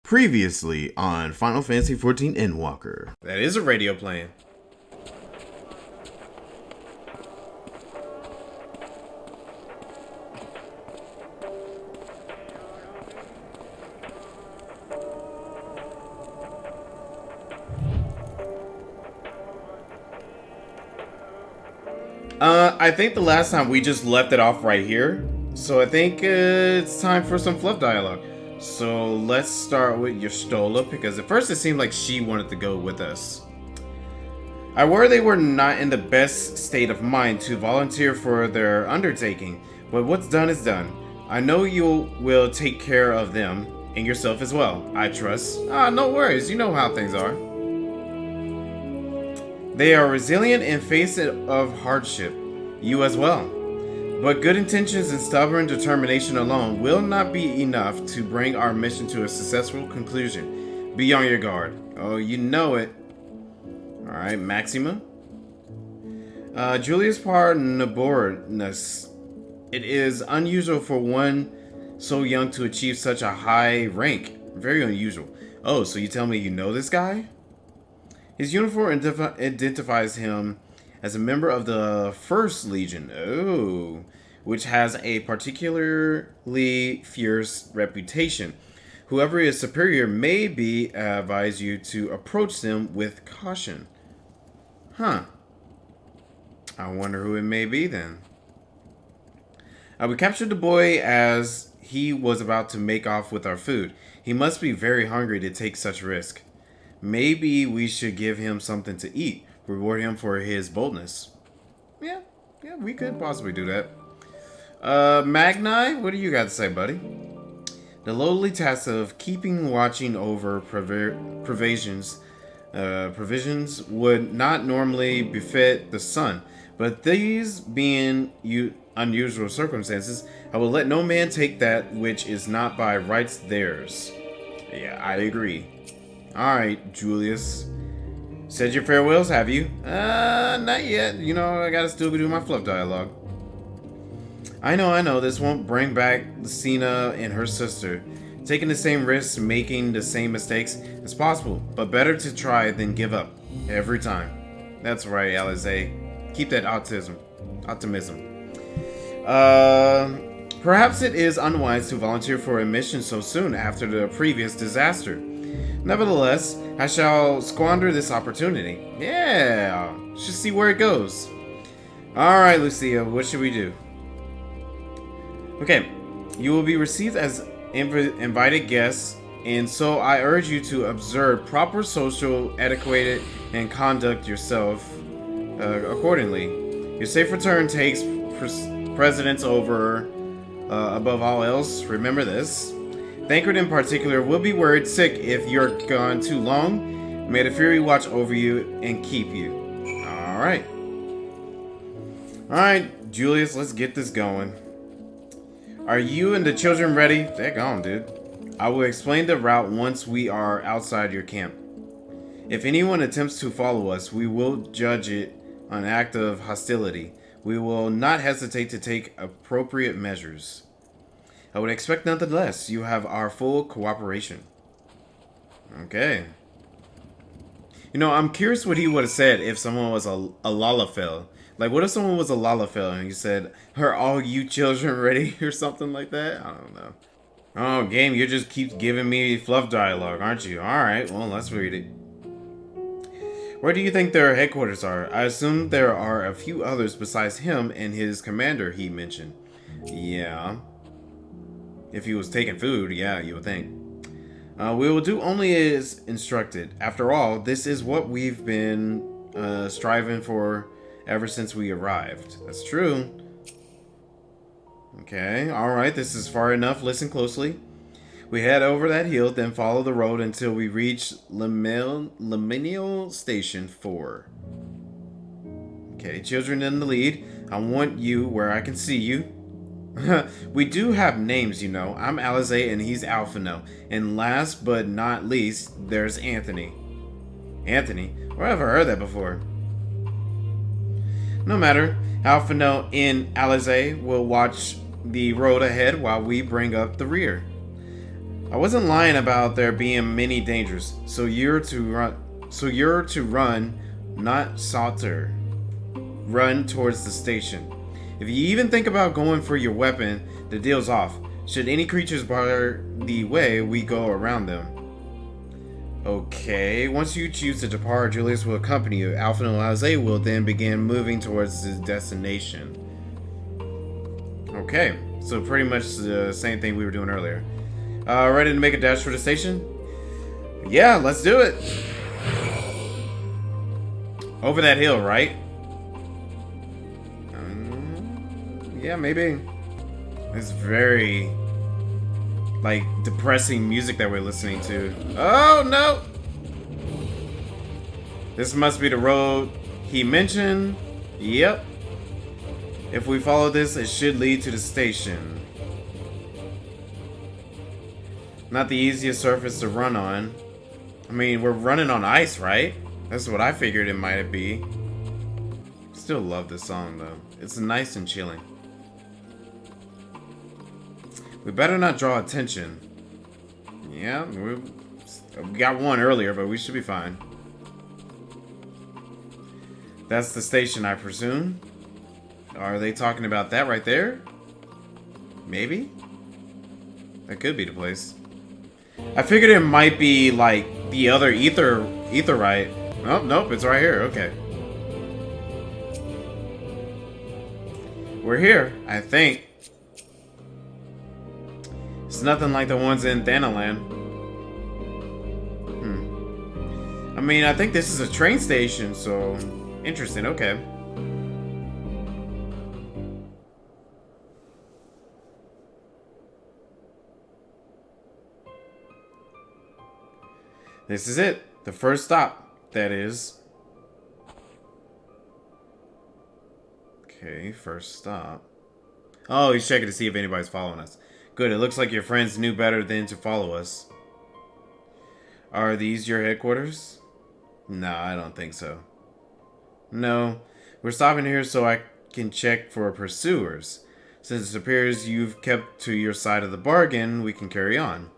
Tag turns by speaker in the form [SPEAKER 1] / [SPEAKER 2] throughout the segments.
[SPEAKER 1] Previously on Final Fantasy XIV Endwalker.
[SPEAKER 2] That is a radio playing. I think the last time we just left it off right here. So I think it's time for some fluff dialogue. So let's start with Yestola, because at first it seemed like she wanted to go with us. I worry they were not in the best state of mind to volunteer for their undertaking, but what's done is done. I know you will take care of them, and yourself as well, I trust. No worries, you know how things are. They are resilient in face of hardship, you as well. But good intentions and stubborn determination alone will not be enough to bring our mission to a successful conclusion. Be on your guard. Oh, you know it. Alright, Maxima. Julius par Nabornus. It is unusual for one so young to achieve such a high rank. Very unusual. Oh, so you tell me you know this guy? His uniform identifies him as a member of the First Legion. Oh, which has a particularly fierce reputation. Whoever is superior may be advise you to approach them with caution. Huh. I wonder who it may be then. We captured the boy as he was about to make off with our food. He must be very hungry to take such risk. Maybe we should give him something to eat. Reward him for his boldness. Yeah, we could possibly do that. Magni, what do you got to say, buddy? The lowly task of watching over provisions would not normally befit the sun, but these being unusual circumstances, I will let no man take that which is not by rights theirs. Yeah, I agree. Alright, Julius. Said your farewells, have you? Not yet. You know, I gotta still do my fluff dialogue. I know, this won't bring back Lucina and her sister. Taking the same risks, making the same mistakes is possible, but better to try than give up. Every time. That's right, Alize. Keep that optimism. Perhaps it is unwise to volunteer for a mission so soon after the previous disaster. Nevertheless, I shall squander this opportunity. Yeah, should see where it goes. Alright, Lucia, what should we do? Okay, you will be received as invited guests, and so I urge you to observe proper social etiquette and conduct yourself accordingly. Your safe return takes precedence over above all else. Remember this. Thancred in particular will be worried sick if you're gone too long. May the Fury watch over you and keep you. Alright, Julius, let's get this going. Are you and the children ready? Daggone, dude. I will explain the route once we are outside your camp. If anyone attempts to follow us, we will judge it an act of hostility. We will not hesitate to take appropriate measures. I would expect nothing less. You have our full cooperation. Okay. You know, I'm curious what he would have said if someone was a Lalafell. Like, what if someone was a Lalafell and he said, "Are all you children ready?" or something like that? I don't know. Oh, game, you just keep giving me fluff dialogue, aren't you? Alright, well, let's read it. Where do you think their headquarters are? I assume there are a few others besides him and his commander, he mentioned. Yeah. If he was taking food, yeah, you would think. We will do only as instructed. After all, this is what we've been striving for ever since we arrived. That's true. Okay, alright, this is far enough. Listen closely. We head over that hill, then follow the road until we reach Liminal Station 4. Okay, children in the lead. I want you where I can see you. We do have names, you know. I'm Alize and he's Alphino. And last but not least, there's Anthony. Anthony? Where have I heard that before? No matter. Alphino and Alize will watch the road ahead while we bring up the rear. I wasn't lying about there being many dangers. So you're to run, not saunter. Run towards the station. If you even think about going for your weapon, the deal's off. Should any creatures bar the way, we go around them. Okay, once you choose to depart, Jullus will accompany you. Alpha and Alize will then begin moving towards his destination. Okay, so pretty much the same thing we were doing earlier. Ready to make a dash for the station? Yeah, let's do it. Over that hill, right? Yeah, maybe. It's very, like, depressing music that we're listening to. Oh, no! This must be the road he mentioned. Yep. If we follow this, it should lead to the station. Not the easiest surface to run on. I mean, we're running on ice, right? That's what I figured it might be. Still love this song, though. It's nice and chilling. We better not draw attention. Yeah, we got one earlier, but we should be fine. That's the station, I presume. Are they talking about that right there? Maybe? That could be the place. I figured it might be like the other etherite. Oh, nope, it's right here. Okay. We're here, I think. It's nothing like the ones in Thanaland. I mean, I think this is a train station, so interesting. Okay. This is it. The first stop, that is. Okay, first stop. Oh, he's checking to see if anybody's following us. Good, it looks like your friends knew better than to follow us. Are these your headquarters? No, I don't think so. No, we're stopping here so I can check for pursuers. Since it appears you've kept to your side of the bargain, we can carry on.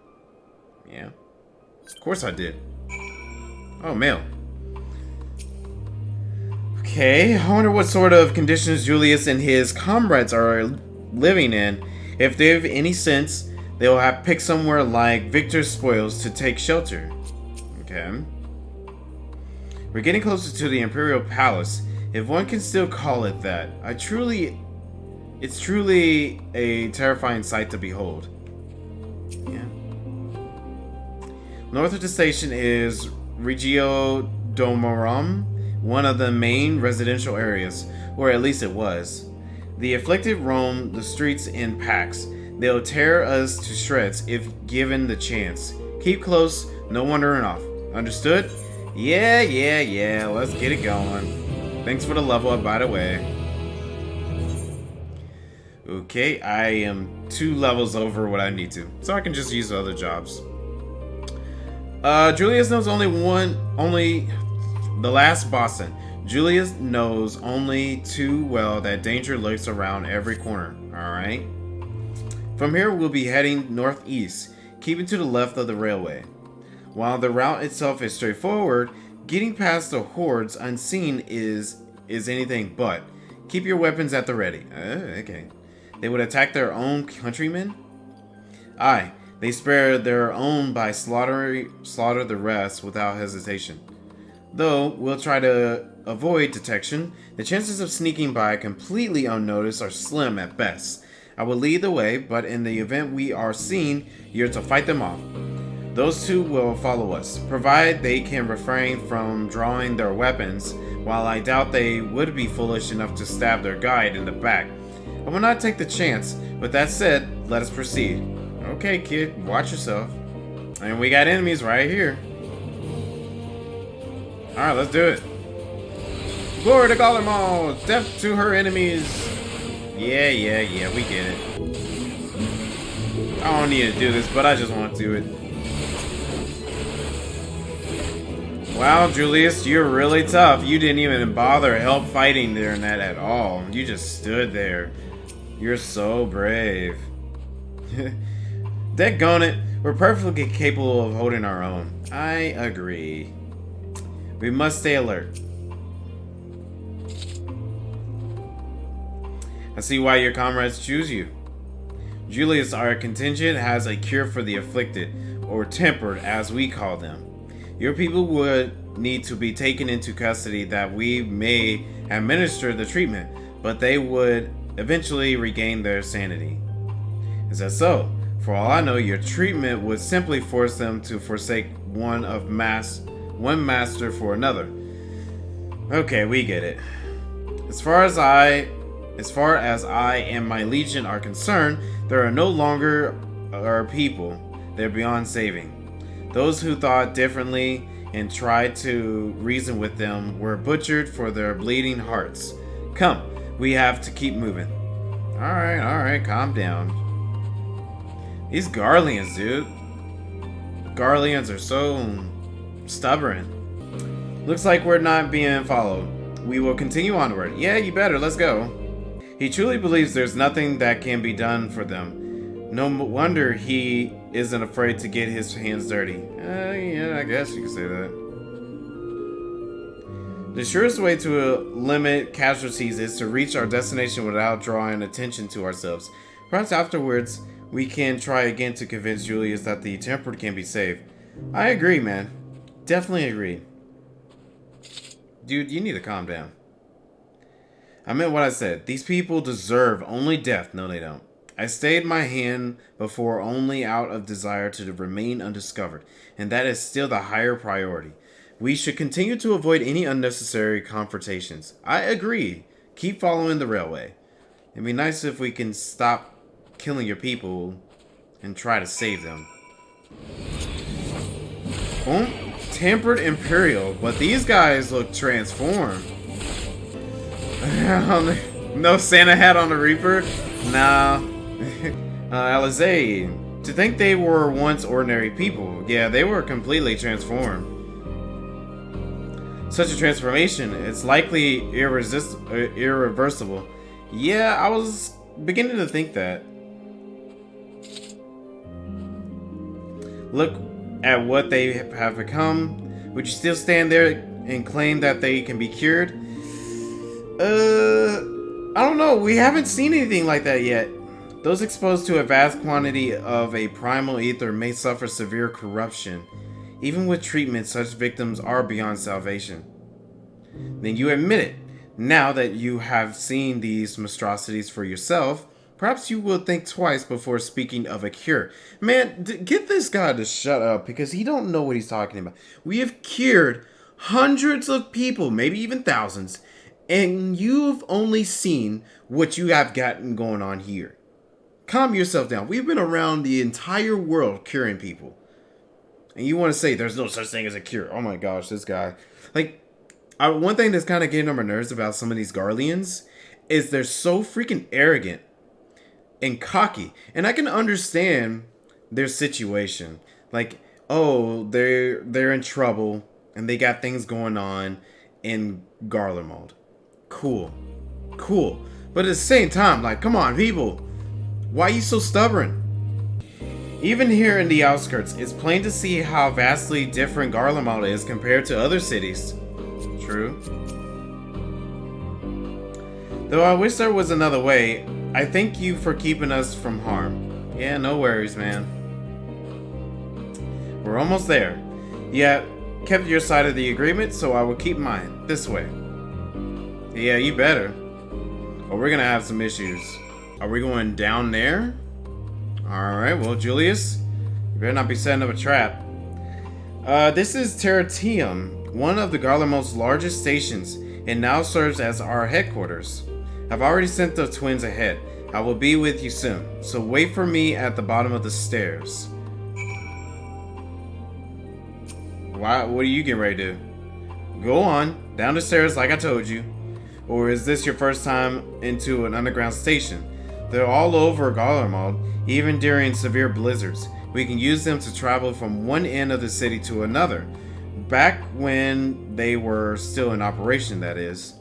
[SPEAKER 2] Yeah. Of course I did. Oh, mail. Okay, I wonder what sort of conditions Jullus and his comrades are living in. If they have any sense, they'll have picked somewhere like Victor's Spoils to take shelter. Okay. We're getting closer to the Imperial Palace, if one can still call it that. It's truly a terrifying sight to behold. Yeah. North of the station is Regio Domorum, one of the main residential areas, or at least it was. The afflicted roam the streets in packs. They'll tear us to shreds if given the chance. Keep close, no wandering off. Understood? Yeah, let's get it going. Thanks for the level up, by the way. Okay, I am 2 levels over what I need to, so I can just use other jobs. Jullus knows only the last bosun. Jullus knows only too well that danger lurks around every corner. Alright? From here, we'll be heading northeast, keeping to the left of the railway. While the route itself is straightforward, getting past the hordes unseen is anything but. Keep your weapons at the ready. Okay. They would attack their own countrymen? Aye, they spare their own by slaughter the rest without hesitation. Though we'll try to avoid detection, the chances of sneaking by completely unnoticed are slim at best. I will lead the way, but in the event we are seen, you're to fight them off. Those two will follow us, provided they can refrain from drawing their weapons, while I doubt they would be foolish enough to stab their guide in the back. I will not take the chance, but that said, let us proceed. Okay, kid, watch yourself. And we got enemies right here. Alright, let's do it. Glory to Gallermaw! Death to her enemies! Yeah, we get it. I don't need to do this, but I just want to do it. Wow, Jullus, you're really tough. You didn't even bother help fighting during that at all. You just stood there. You're so brave. Daggone it. We're perfectly capable of holding our own. I agree. We must stay alert. I see why your comrades choose you. Jullus, our contingent, has a cure for the afflicted, or tempered as we call them. Your people would need to be taken into custody that we may administer the treatment, but they would eventually regain their sanity. Is that so? For all I know, your treatment would simply force them to forsake one master for another. Okay, we get it. As far as I and my legion are concerned, there are no longer our people. They're beyond saving. Those who thought differently and tried to reason with them were butchered for their bleeding hearts. Come, we have to keep moving. Alright, calm down. These Garleans, dude. Garleans are so stubborn. Looks like we're not being followed. We will continue onward. Yeah, you better. Let's go. He truly believes there's nothing that can be done for them. No wonder he isn't afraid to get his hands dirty. Yeah, I guess you could say that. The surest way to limit casualties is to reach our destination without drawing attention to ourselves. Perhaps afterwards, we can try again to convince Jullus that the tempered can be saved. I agree, man. Definitely agree. Dude, you need to calm down. I meant what I said. These people deserve only death. No, they don't. I stayed my hand before only out of desire to remain undiscovered, and that is still the higher priority. We should continue to avoid any unnecessary confrontations. I agree. Keep following the railway. It'd be nice if we can stop killing your people and try to save them. Boom. Tempered Imperial, but these guys look transformed. No Santa hat on the Reaper? Nah. Alizé, to think they were once ordinary people. Yeah, they were completely transformed. Such a transformation, it's likely irreversible. Yeah, I was beginning to think that. Look at what they have become. Would you still stand there and claim that they can be cured? I don't know. We haven't seen anything like that yet. Those exposed to a vast quantity of a primal ether may suffer severe corruption. Even with treatment, such victims are beyond salvation. Then you admit it. Now that you have seen these monstrosities for yourself, perhaps you will think twice before speaking of a cure. Man, get this guy to shut up because he don't know what he's talking about. We have cured hundreds of people, maybe even thousands, and you've only seen what you have gotten going on here. Calm yourself down. We've been around the entire world curing people. And you want to say there's no such thing as a cure. Oh my gosh, this guy. Like, one thing that's kind of getting on my nerves about some of these Garleans is they're so freaking arrogant and cocky. And I can understand their situation. Like, oh, they're in trouble and they got things going on in Garlemald. Cool. But at the same time, like, come on, people. Why are you so stubborn? Even here in the outskirts, it's plain to see how vastly different Garlemald is compared to other cities. True. Though I wish there was another way, I thank you for keeping us from harm. Yeah, no worries, man. We're almost there. You have kept your side of the agreement, so I will keep mine. This way. Yeah, you better. Or we're gonna have some issues. Are we going down there? Alright, well, Jullus, you better not be setting up a trap. This is Terratium, one of the Garlemald's largest stations, and now serves as our headquarters. I've already sent the twins ahead. I will be with you soon, so wait for me at the bottom of the stairs. What are you getting ready to do? Go on, down the stairs like I told you. Or is this your first time into an underground station? They're all over Garlemald, even during severe blizzards. We can use them to travel from one end of the city to another. Back when they were still in operation, that is.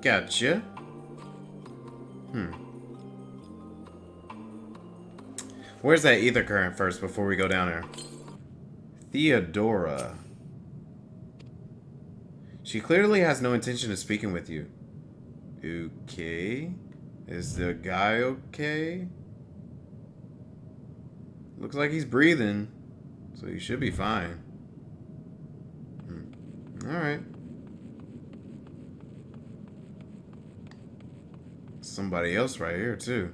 [SPEAKER 2] Gotcha. Where's that ether current first before we go down there? Theodora. She clearly has no intention of speaking with you. Okay. Is the guy okay? Looks like he's breathing, so he should be fine. Alright. Somebody else right here, too.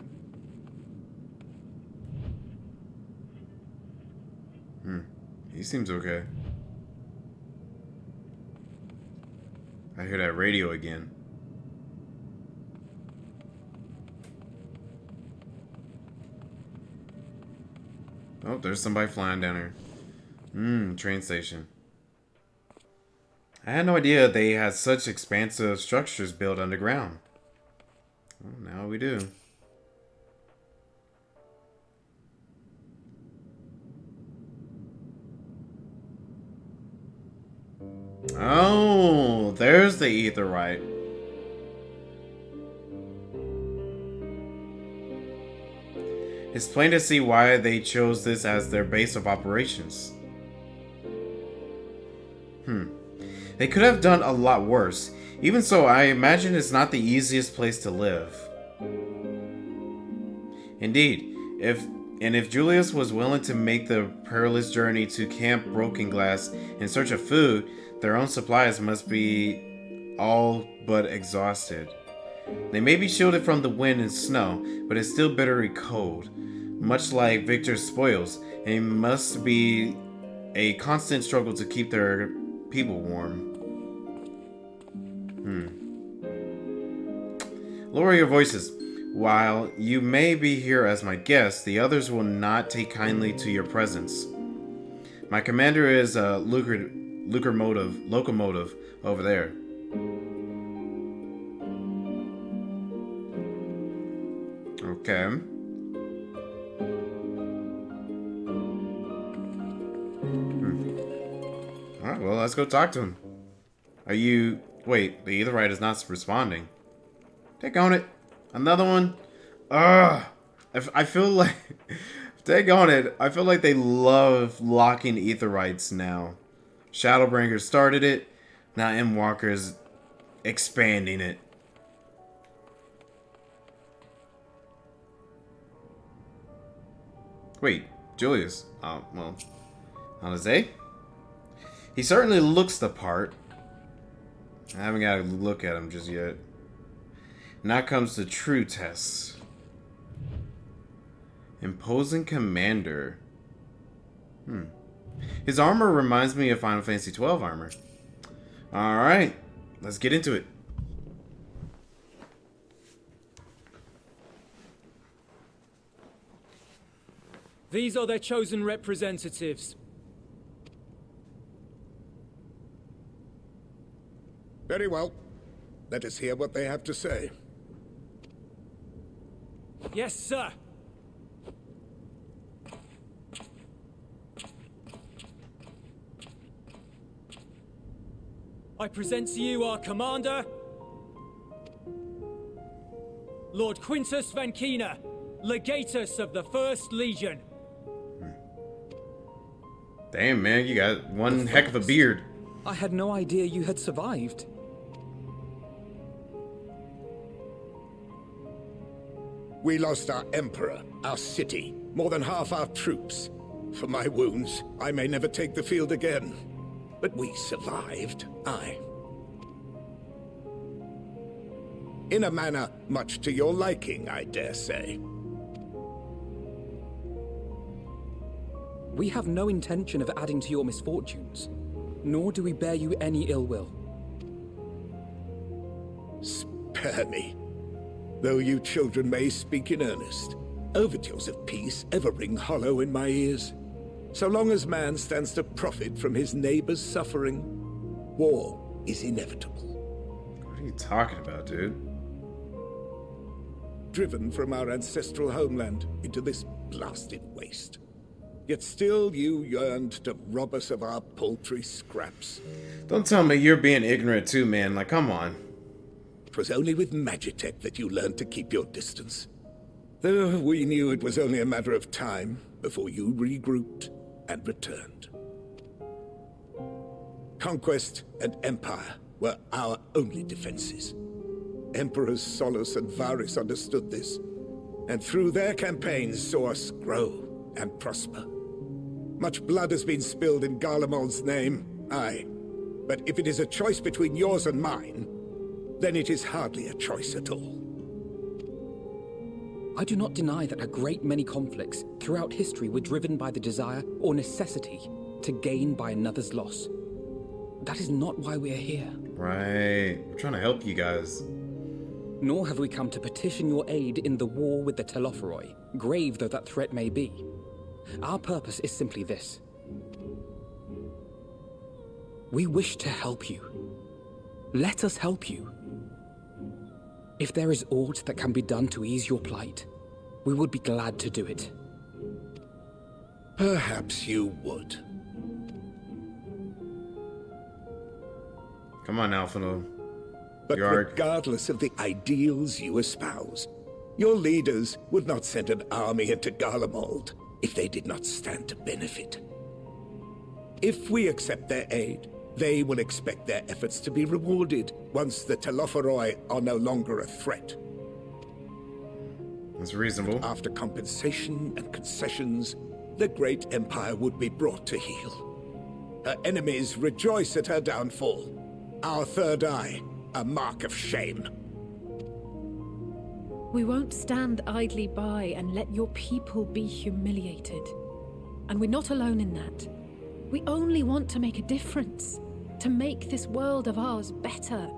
[SPEAKER 2] He seems okay. I hear that radio again. Oh, there's somebody flying down here. Train station. I had no idea they had such expansive structures built underground. Well, now we do. Oh, there's the aetheryte. It's plain to see why they chose this as their base of operations. They could have done a lot worse. Even so, I imagine it's not the easiest place to live. Indeed, if Jullus was willing to make the perilous journey to Camp Broken Glass in search of food, their own supplies must be all but exhausted. They may be shielded from the wind and snow, but it's still bitterly cold. Much like Victor's spoils, and it must be a constant struggle to keep their people warm. Lower your voices. While you may be here as my guest, the others will not take kindly to your presence. My commander is a locomotive over there. Okay. Alright, well, let's go talk to him. Are you... Wait, the aetheryte is not responding. Take on it. Another one? Ugh. I feel like... Take on it. I feel like they love locking aetherytes now. Shadowbringer started it. Now Endwalker is expanding it. Wait, Jullus. Oh, well. Jose? He certainly looks the part. I haven't got to look at him just yet. Now comes the true test. Imposing commander. His armor reminds me of Final Fantasy XII armor. Alright, let's get into it.
[SPEAKER 3] These are their chosen representatives.
[SPEAKER 4] Very well. Let us hear what they have to say.
[SPEAKER 3] Yes, sir. I present to you our commander, Lord Quintus Vankina, Legatus of the First Legion.
[SPEAKER 2] Damn, man, you got one heck of a beard.
[SPEAKER 5] I had no idea you had survived.
[SPEAKER 4] We lost our emperor, our city, more than half our troops. For my wounds, I may never take the field again. But we survived, aye. In a manner much to your liking, I dare say.
[SPEAKER 5] We have no intention of adding to your misfortunes, nor do we bear you any ill will.
[SPEAKER 4] Spare me. Though you children may speak in earnest, overtures of peace ever ring hollow in my ears. So long as man stands to profit from his neighbor's suffering, war is inevitable.
[SPEAKER 2] What are you talking about, dude?
[SPEAKER 4] Driven from our ancestral homeland into this blasted waste. Yet still you yearned to rob us of our paltry scraps.
[SPEAKER 2] Don't tell me you're being ignorant too, man. Like, come on.
[SPEAKER 4] 'Twas only with Magitech that you learned to keep your distance. Though we knew it was only a matter of time before you regrouped and returned. Conquest and Empire were our only defenses. Emperors Solus and Varys understood this, and through their campaigns saw us grow and prosper. Much blood has been spilled in Garlemald's name, aye. But if it is a choice between yours and mine, then it is hardly a choice at all.
[SPEAKER 5] I do not deny that a great many conflicts throughout history were driven by the desire or necessity to gain by another's loss. That is not why we are here.
[SPEAKER 2] Right. We're trying to help you guys.
[SPEAKER 5] Nor have we come to petition your aid in the war with the Telophoroi, grave though that threat may be. Our purpose is simply this. We wish to help you. Let us help you. If there is aught that can be done to ease your plight, we would be glad to do it.
[SPEAKER 4] Perhaps you would.
[SPEAKER 2] Come on, Alphino.
[SPEAKER 4] But
[SPEAKER 2] Yarg.
[SPEAKER 4] regardless of the ideals you espouse, your leaders would not send an army into Garlemald if they did not stand to benefit. If we accept their aid, they will expect their efforts to be rewarded once the Telophoroi are no longer a threat.
[SPEAKER 2] That's reasonable.
[SPEAKER 4] After compensation and concessions, the great empire would be brought to heel. Her enemies rejoice at her downfall. Our third eye, a mark of shame.
[SPEAKER 6] We won't stand idly by and let your people be humiliated. And we're not alone in that. We only want to make a difference, to make this world of ours better.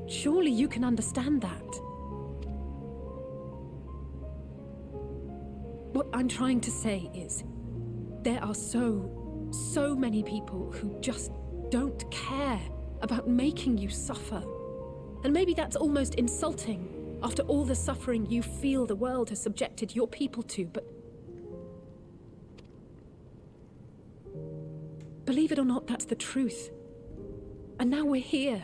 [SPEAKER 6] Surely you can understand that. What I'm trying to say is, there are so many people who just don't care about making you suffer. And maybe that's almost insulting after all the suffering you feel the world has subjected your people to, but believe it or not, that's the truth. And now we're here,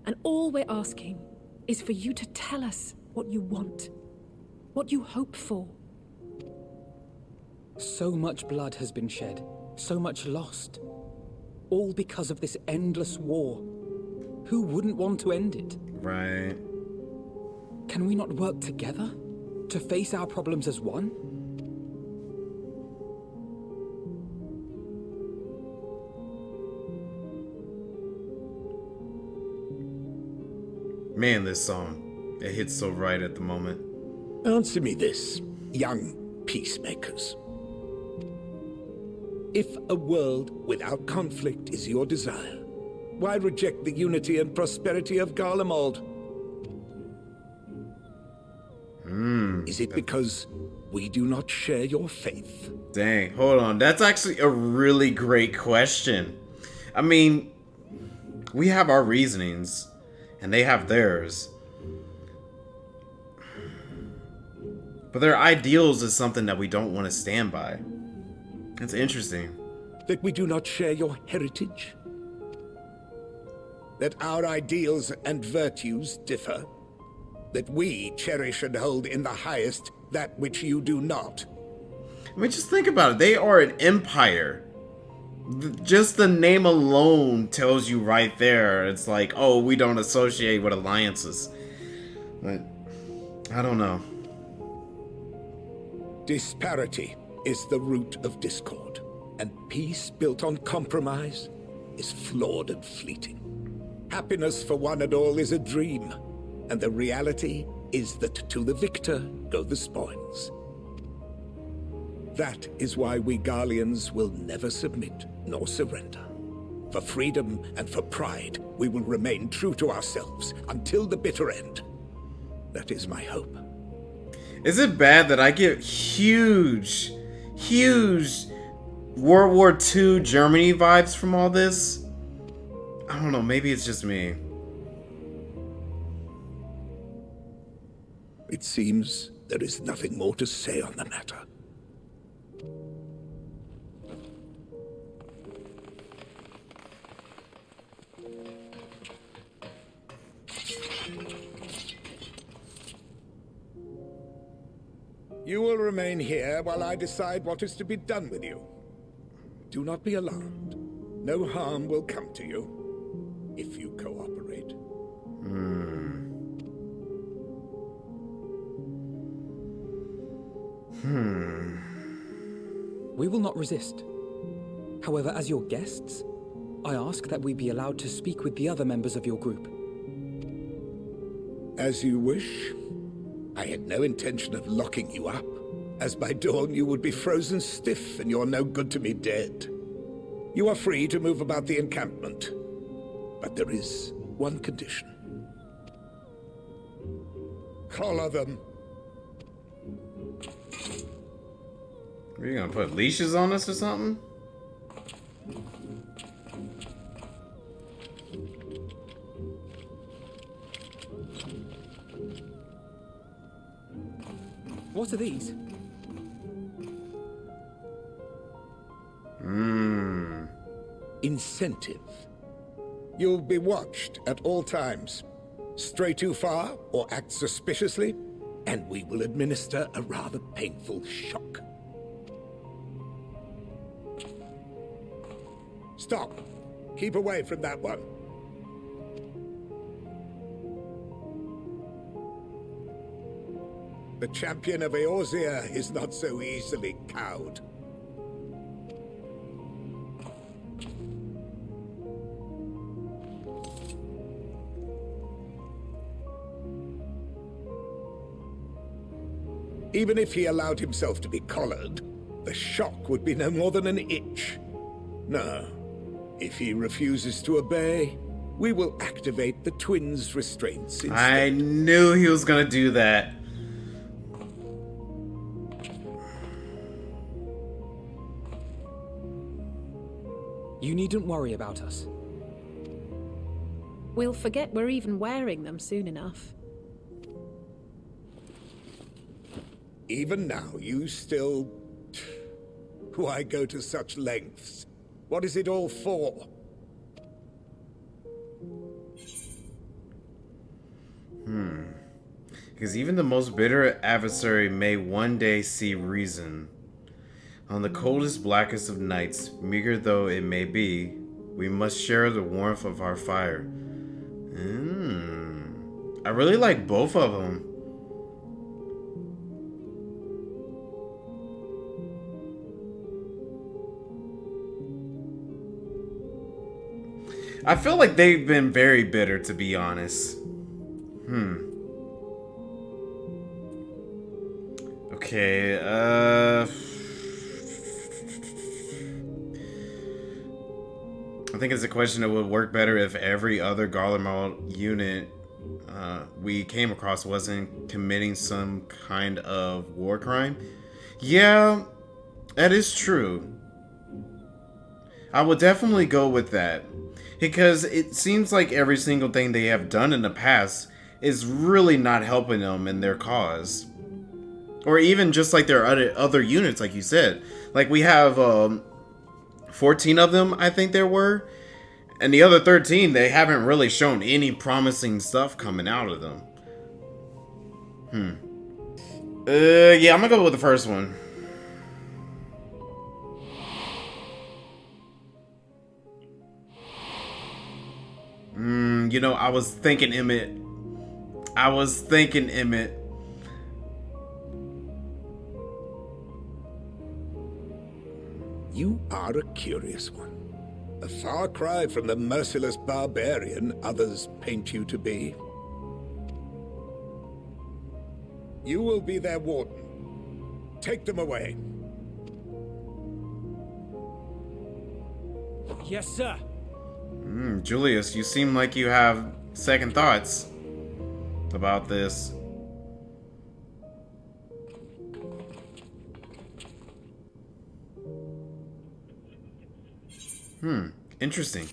[SPEAKER 6] and all we're asking is for you to tell us what you want, what you hope for.
[SPEAKER 5] So much blood has been shed, so much lost. All because of this endless war. Who wouldn't want to end it?
[SPEAKER 2] Right.
[SPEAKER 5] Can we not work together to face our problems as one?
[SPEAKER 2] Man, this song. It hits so right at the moment.
[SPEAKER 4] Answer me this, young peacemakers. If a world without conflict is your desire, why reject the unity and prosperity of Garlemald? Is it because we do not share your faith?
[SPEAKER 2] Dang, hold on. That's actually a really great question. I mean, we have our reasonings, and they have theirs. But their ideals is something that we don't want to stand by. It's interesting.
[SPEAKER 4] That we do not share your heritage? That our ideals and virtues differ? That we cherish and hold in the highest that which you do not?
[SPEAKER 2] I mean, just think about it. They are an empire. Just the name alone tells you right there. It's like, oh, we don't associate with alliances. But I don't know.
[SPEAKER 4] Disparity is the root of discord, and peace built on compromise is flawed and fleeting. Happiness for one and all is a dream, and the reality is that to the victor go the spoils. That is why we Garleans will never submit nor surrender. For freedom and for pride, we will remain true to ourselves until the bitter end. That is my hope.
[SPEAKER 2] Is it bad that I get huge World War II Germany vibes from all this? I don't know, maybe it's just me.
[SPEAKER 4] It seems there is nothing more to say on the matter. You will remain here while I decide what is to be done with you. Do not be alarmed. No harm will come to you if you cooperate.
[SPEAKER 5] We will not resist. However, as your guests, I ask that we be allowed to speak with the other members of your group.
[SPEAKER 4] As you wish. I had no intention of locking you up, as by dawn you would be frozen stiff and you're no good to me dead. You are free to move about the encampment, but there is one condition. Collar them.
[SPEAKER 2] Are you gonna put leashes on us or something?
[SPEAKER 5] What are these?
[SPEAKER 4] Incentive. You'll be watched at all times. Stray too far or act suspiciously, and we will administer a rather painful shock. Stop. Keep away from that one. The champion of Eorzea is not so easily cowed. Even if he allowed himself to be collared, the shock would be no more than an itch. No. If he refuses to obey, we will activate the twins' restraints instead.
[SPEAKER 2] I knew he was gonna do that.
[SPEAKER 5] You needn't worry about us.
[SPEAKER 6] We'll forget we're even wearing them soon enough.
[SPEAKER 4] Even now, you still... Why go to such lengths? What is it all for?
[SPEAKER 2] Because even the most bitter adversary may one day see reason. On the coldest, blackest of nights, meager though it may be, we must share the warmth of our fire. I really like both of them. I feel like they've been very bitter, to be honest. Okay, I think it's a question that would work better if every other Garlemald unit we came across wasn't committing some kind of war crime. Yeah, that is true. I would definitely go with that. Because it seems like every single thing they have done in the past is really not helping them in their cause. Or even just like their other units, like you said. Like we have 14 of them, I think there were. And the other 13, they haven't really shown any promising stuff coming out of them. Yeah, I'm gonna go with the first one. You know, I was thinking Emmett.
[SPEAKER 4] You are a curious one. A far cry from the merciless barbarian others paint you to be. You will be their warden. Take them away.
[SPEAKER 3] Yes, sir.
[SPEAKER 2] Julius, you seem like you have second thoughts about this. Interesting.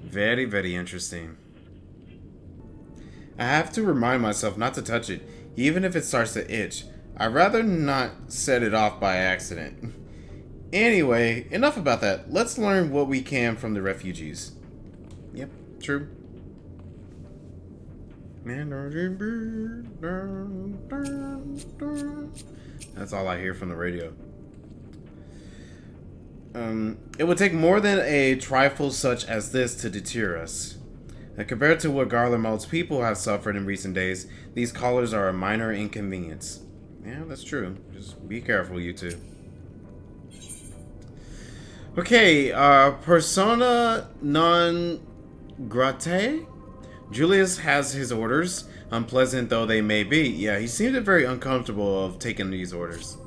[SPEAKER 2] Very, very interesting. I have to remind myself not to touch it, even if it starts to itch. I'd rather not set it off by accident. Anyway, enough about that. Let's learn what we can from the refugees. Yep, true. That's all I hear from the radio. It would take more than a trifle such as this to deter us. Compared to what Garlemald's people have suffered in recent days, these callers are a minor inconvenience. Yeah, that's true. Just be careful, you two. Okay, persona non grata? Julius has his orders, unpleasant though they may be. Yeah, he seemed very uncomfortable of taking these orders.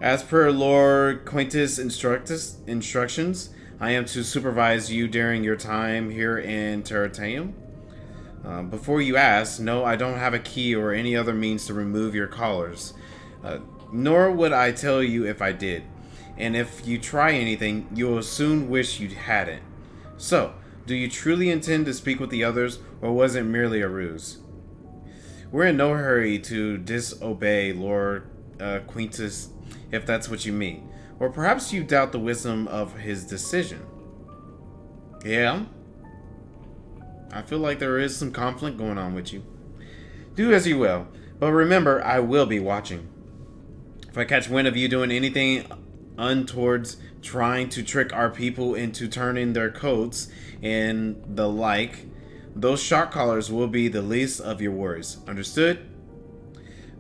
[SPEAKER 2] As per Lord Quintus' instructions, I am to supervise you during your time here in Terrataeum. Before you ask, no, I don't have a key or any other means to remove your collars. Nor would I tell you if I did. And if you try anything, you will soon wish you hadn't. So, do you truly intend to speak with the others, or was it merely a ruse? We're in no hurry to disobey Lord Quintus, if that's what you mean. Or perhaps you doubt the wisdom of his decision. Yeah? I feel like there is some conflict going on with you. Do as you will, but remember, I will be watching. If I catch wind of you doing anything untowards, trying to trick our people into turning their coats and the like, those shock collars will be the least of your worries. Understood?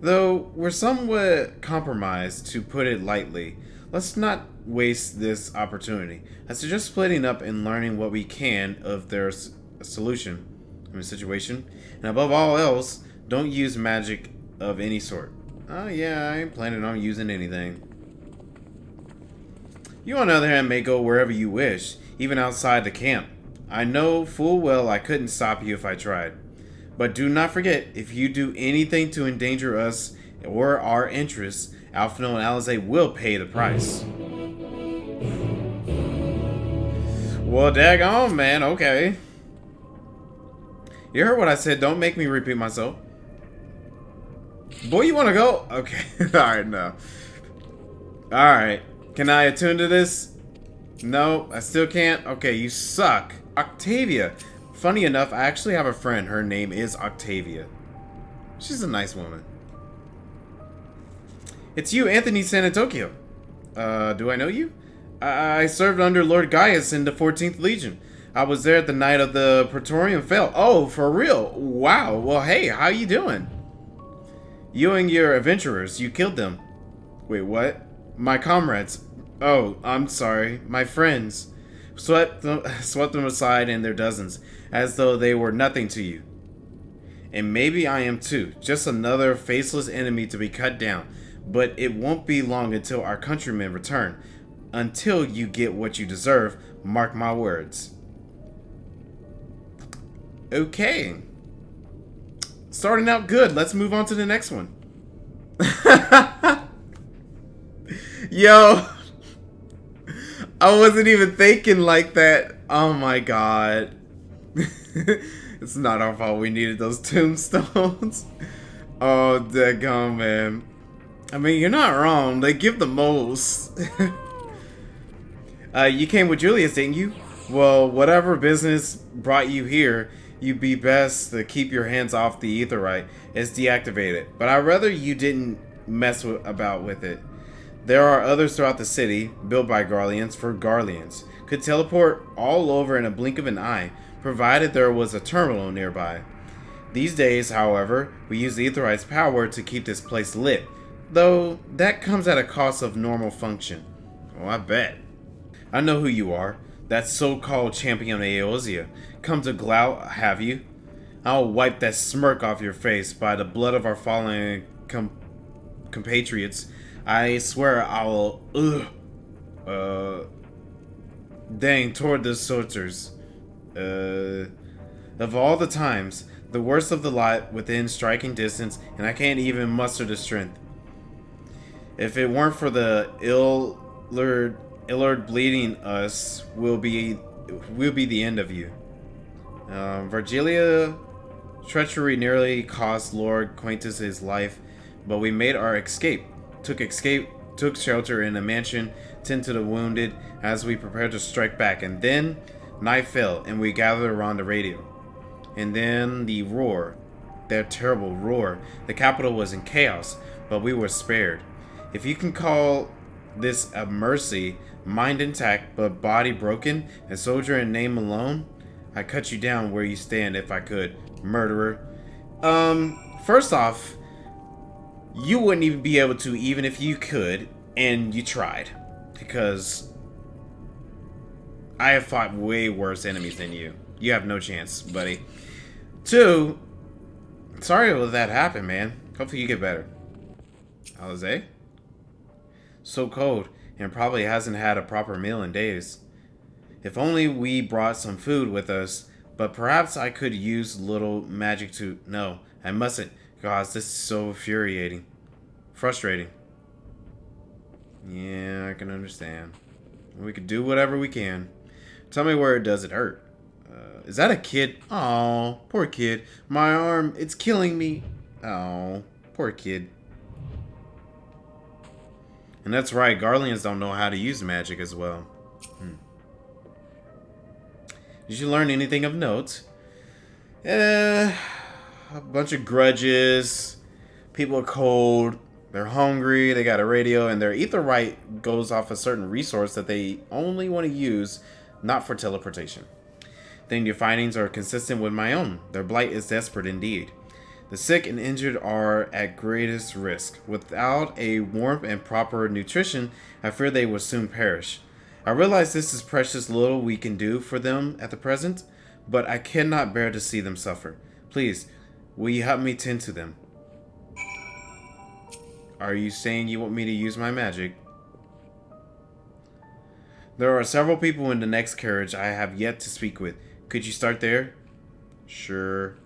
[SPEAKER 2] Though we're somewhat compromised, to put it lightly, let's not waste this opportunity. I suggest splitting up and learning what we can of their situation. And above all else, don't use magic of any sort. Oh yeah, I ain't planning on using anything. You, on the other hand, may go wherever you wish, even outside the camp. I know full well I couldn't stop you if I tried. But do not forget, if you do anything to endanger us or our interests, Alphino and Alizé will pay the price. Well, daggone, man, okay. You heard what I said, don't make me repeat myself. Boy, you wanna go? Okay, alright, no. Alright. Can I attune to this? No, I still can't? Okay, you suck. Octavia. Funny enough, I actually have a friend. Her name is Octavia. She's a nice woman. It's you, Anthony Sanatokyo. Do I know you? I served under Lord Gaius in the 14th Legion. I was there the night of the Praetorium fell. Oh, for real? Wow. Well, hey, how you doing? You and your adventurers, you killed them. Wait, what? My comrades. Oh, I'm sorry. My friends. Swept them aside in their dozens, as though they were nothing to you. And maybe I am too. Just another faceless enemy to be cut down. But it won't be long until our countrymen return. Until you get what you deserve. Mark my words. Okay. Starting out good. Let's move on to the next one. Yo. I wasn't even thinking like that. Oh my god. It's not our fault we needed those tombstones. Oh, daggone, man. I mean, you're not wrong. They give the most. You came with Julius, didn't you? Well, whatever business brought you here, you'd be best to keep your hands off the Aetheryte. It's deactivated. But I'd rather you didn't mess about with it. There are others throughout the city, built by Garleans for Garleans. Could teleport all over in a blink of an eye, provided there was a terminal nearby. These days, however, we use the Aetheryte's power to keep this place lit, though that comes at a cost of normal function. Oh, I bet. I know who you are, that so-called champion of Eosia. Come to glout, have you? I'll wipe that smirk off your face by the blood of our fallen compatriots. I swear I'll, dang, toward the sorters. Of all the times, the worst of the lot within striking distance, and I can't even muster the strength. If it weren't for the Illard bleeding us, will be the end of you. Virgilia treachery nearly cost Lord Quintus his life, but we made our escape. Took shelter in a mansion, tended to the wounded as we prepared to strike back, and then night fell and we gathered around the radio. And then the roar. That terrible roar. The capital was in chaos, but we were spared. If you can call this a mercy, mind intact but body broken, and soldier in name alone, I'd cut you down where you stand if I could, murderer. First off, you wouldn't even be able to even if you could, and you tried. Because I have fought way worse enemies than you. You have no chance, buddy. 2, sorry to let that happen, man. Hopefully you get better. Jose? So cold, and probably hasn't had a proper meal in days. If only we brought some food with us, but perhaps I could use little magic to... No, I mustn't. Gosh, this is so infuriating. Frustrating. Yeah, I can understand. We could do whatever we can. Tell me where does it hurt? Is that a kid? Oh, poor kid. My arm, it's killing me. Oh, poor kid. And that's right, Garleans don't know how to use magic as well. Did you learn anything of note? A bunch of grudges. People are cold. They're hungry. They got a radio, and their ether right goes off a certain resource that they only want to use, not for teleportation. Then your findings are consistent with my own. Their blight is desperate indeed. The sick and injured are at greatest risk. Without a warmth and proper nutrition, I fear they will soon perish. I realize this is precious little we can do for them at the present, but I cannot bear to see them suffer. Please, will you help me tend to them? Are you saying you want me to use my magic? There are several people in the next carriage I have yet to speak with. Could you start there? Sure.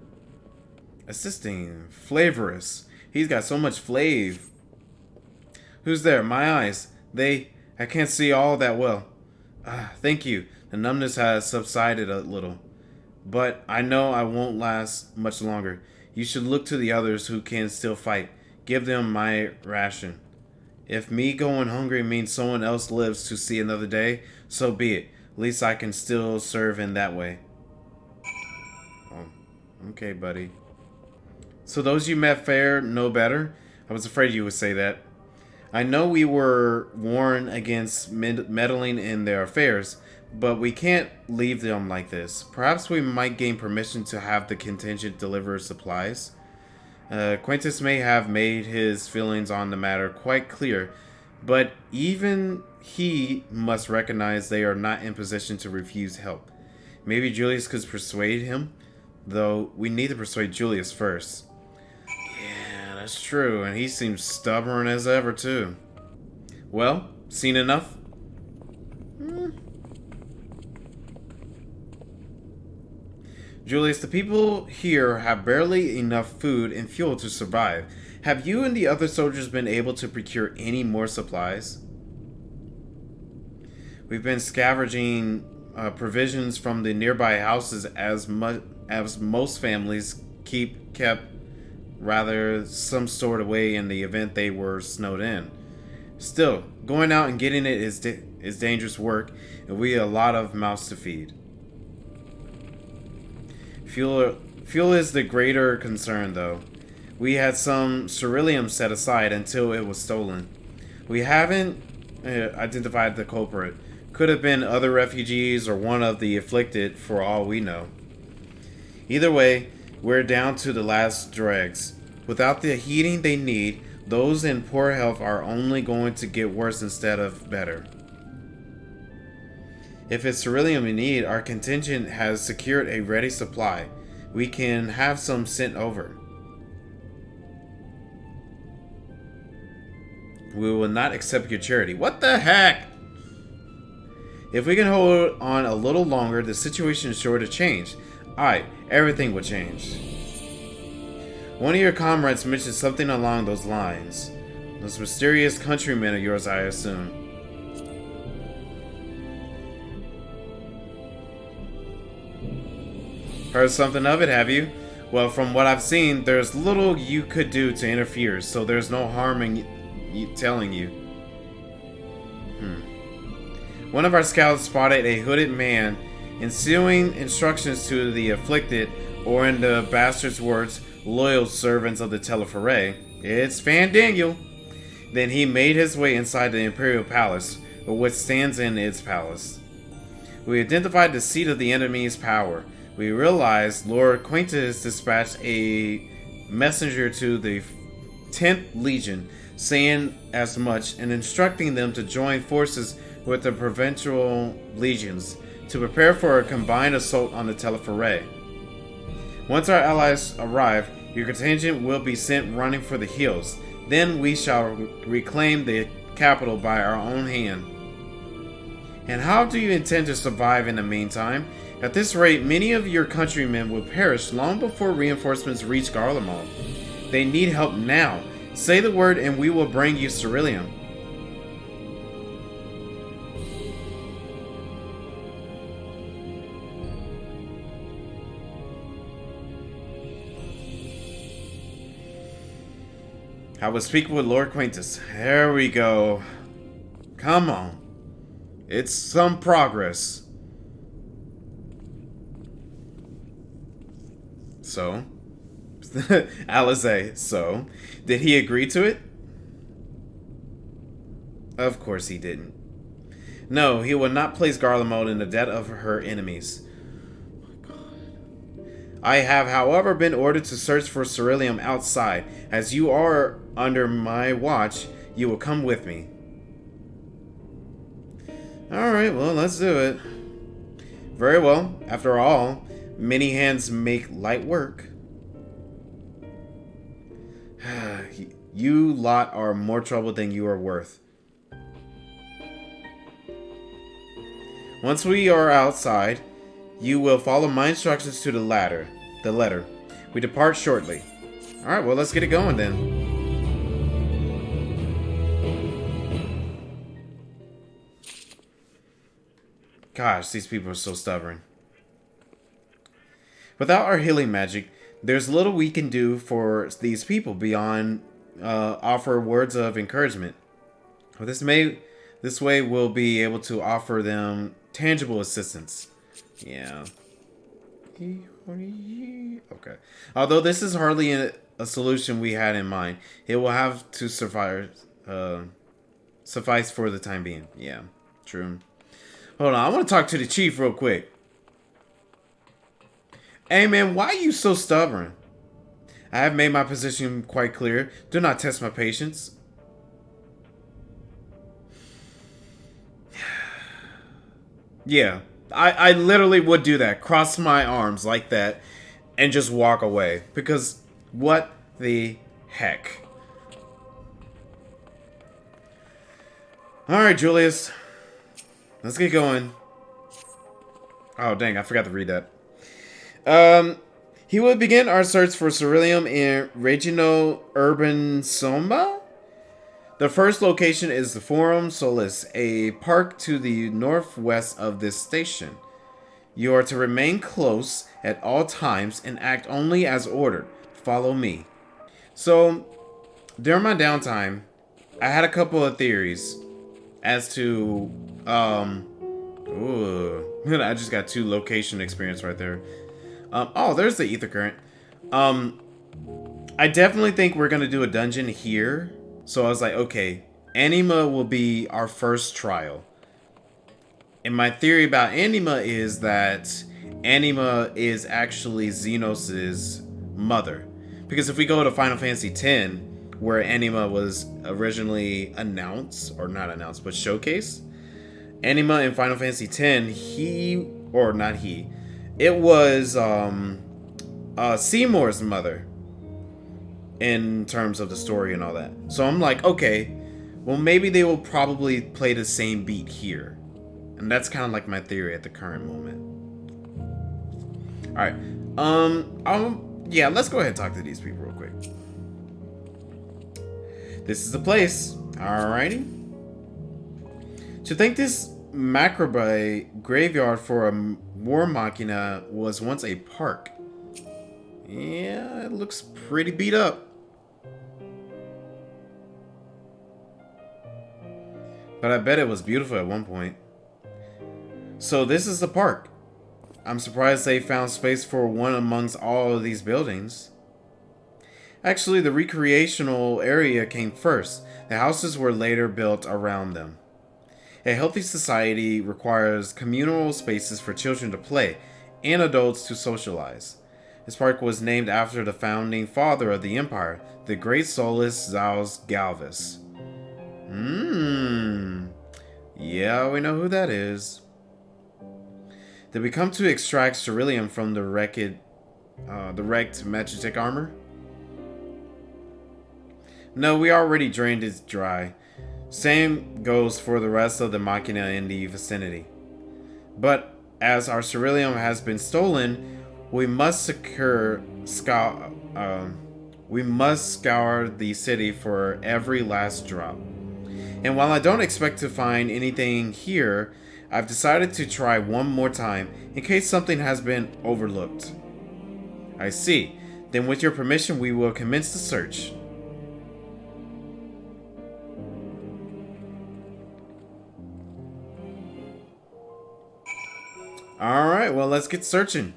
[SPEAKER 2] Assisting. Flavorous. He's got so much flav. Who's there? My eyes. I can't see all that well. Thank you. The numbness has subsided a little. But I know I won't last much longer. You should look to the others who can still fight. Give them my ration. If me going hungry means someone else lives to see another day, so be it. At least I can still serve in that way. Oh, okay, buddy. So those you met fare no better? I was afraid you would say that. I know we were warned against meddling in their affairs, but we can't leave them like this. Perhaps we might gain permission to have the contingent deliver supplies. Quintus may have made his feelings on the matter quite clear, but even he must recognize they are not in position to refuse help. Maybe Julius could persuade him, though we need to persuade Julius first. Yeah, that's true, and he seems stubborn as ever, too. Well, seen enough? Julius, the people here have barely enough food and fuel to survive. Have you and the other soldiers been able to procure any more supplies? We've been scavenging provisions from the nearby houses as most families kept some stored away in the event they were snowed in. Still, going out and getting it is dangerous work, and we have a lot of mouths to feed. Fuel is the greater concern, though. We had some ceruleum set aside until it was stolen. We haven't identified the culprit. Could have been other refugees or one of the afflicted, for all we know. Either way, we're down to the last dregs. Without the heating they need, those in poor health are only going to get worse instead of better. If it's ceruleum we need, our contingent has secured a ready supply. We can have some sent over. We will not accept your charity. What the heck? If we can hold on a little longer, the situation is sure to change. Aye, everything will change. One of your comrades mentioned something along those lines. Those mysterious countrymen of yours, I assume. Heard something of it, have you? Well, from what I've seen, there's little you could do to interfere, so there's no harm in telling you. One of our scouts spotted a hooded man, issuing instructions to the afflicted or in the bastard's words, loyal servants of the Telefere, it's Fandaniel. Then he made his way inside the Imperial Palace, or what stands in its palace. We identified the seat of the enemy's power. We realized Lord Quintus dispatched a messenger to the 10th Legion, saying as much and instructing them to join forces with the provincial legions to prepare for a combined assault on the Telefere. Once our allies arrive, your contingent will be sent running for the hills. Then we shall reclaim the capital by our own hand. And how do you intend to survive in the meantime? At this rate, many of your countrymen will perish long before reinforcements reach Garlemald. They need help now. Say the word and we will bring you Ceruleum. I was speaking with Lord Quintus. There we go. Come on. It's some progress. So? Alize, so? Did he agree to it? Of course he didn't. No, he will not place Garlemald in the debt of her enemies. I have, however, been ordered to search for Ceruleum outside. As you are under my watch, you will come with me. Alright, well, let's do it. Very well. After all, many hands make light work. You lot are more trouble than you are worth. Once we are outside, you will follow my instructions to the letter. We depart shortly. Alright, well, let's get it going then. Gosh, these people are so stubborn. Without our healing magic, there's little we can do for these people beyond offer words of encouragement. But this way we'll be able to offer them tangible assistance. Yeah. Okay. Although this is hardly a solution we had in mind, it will have to suffice for the time being. Yeah, true. Hold on, I want to talk to the chief real quick. Hey man, why are you so stubborn? I have made my position quite clear. Do not test my patience. Yeah, I literally would do that. Cross my arms like that and just walk away. Because what the heck? Alright, Julius. Let's get going. Oh, dang, I forgot to read that. He will begin our search for Ceruleum in Regino Urban Soma. The first location is the Forum Solis, a park to the northwest of this station. You are to remain close at all times and act only as ordered. Follow me. So, during my downtime, I had a couple of theories as to, I just got 2 location experience right there. Oh, there's the ether current. I definitely think we're gonna do a dungeon here. So I was like, okay, Anima will be our first trial. And my theory about Anima is that Anima is actually Xenos' mother. Because if we go to Final Fantasy X, where Anima was originally announced, or not announced, but showcased, Anima in Final Fantasy X, it was Seymour's mother in terms of the story and all that. So I'm like, okay, well maybe they will probably play the same beat here. And that's kind of like my theory at the current moment. Alright. Yeah, let's go ahead and talk to these people real quick. This is the place. Alrighty. To think this Macrobe graveyard for a war machina was once a park. Yeah, it looks pretty beat up. But I bet it was beautiful at one point. So this is the park. I'm surprised they found space for one amongst all of these buildings. Actually, the recreational area came first. The houses were later built around them. A healthy society requires communal spaces for children to play and adults to socialize. This park was named after the founding father of the empire, the great Solus Zaus Galvus. Yeah, we know who that is. Did we come to extract ceruleum from the wrecked Magitek armor? No, we already drained it dry. Same goes for the rest of the machina in the vicinity. But as our ceruleum has been stolen, we must scour the city for every last drop. And while I don't expect to find anything here, I've decided to try one more time in case something has been overlooked. I see. Then with your permission, we will commence the search. Alright, well, let's get searching.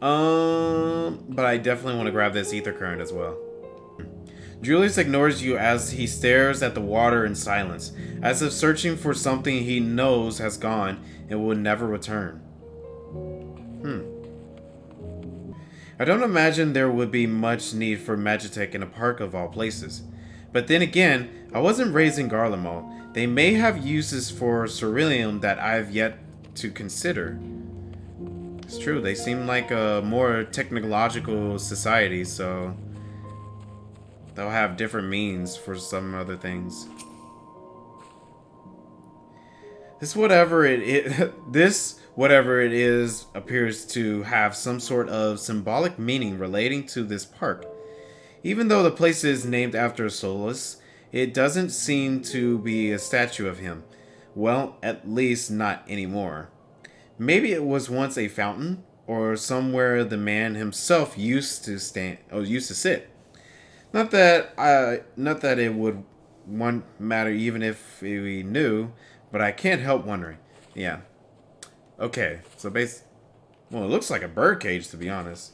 [SPEAKER 2] But I definitely want to grab this ether current as well. Jullus ignores you as he stares at the water in silence, as if searching for something he knows has gone and will never return. I don't imagine there would be much need for Magitek in a park of all places. But then again, I wasn't raised in Garlemald. They may have uses for ceruleum that I've yet to consider. It's true, they seem like a more technological society, so they'll have different means for some other things. This whatever it is appears to have some sort of symbolic meaning relating to this park. Even though the place is named after Solus, it doesn't seem to be a statue of him. Well, at least not anymore. Maybe it was once a fountain, or somewhere the man himself used to sit. Not that it would matter even if we knew, but I can't help wondering. Yeah. Okay, so well, it looks like a birdcage, to be honest.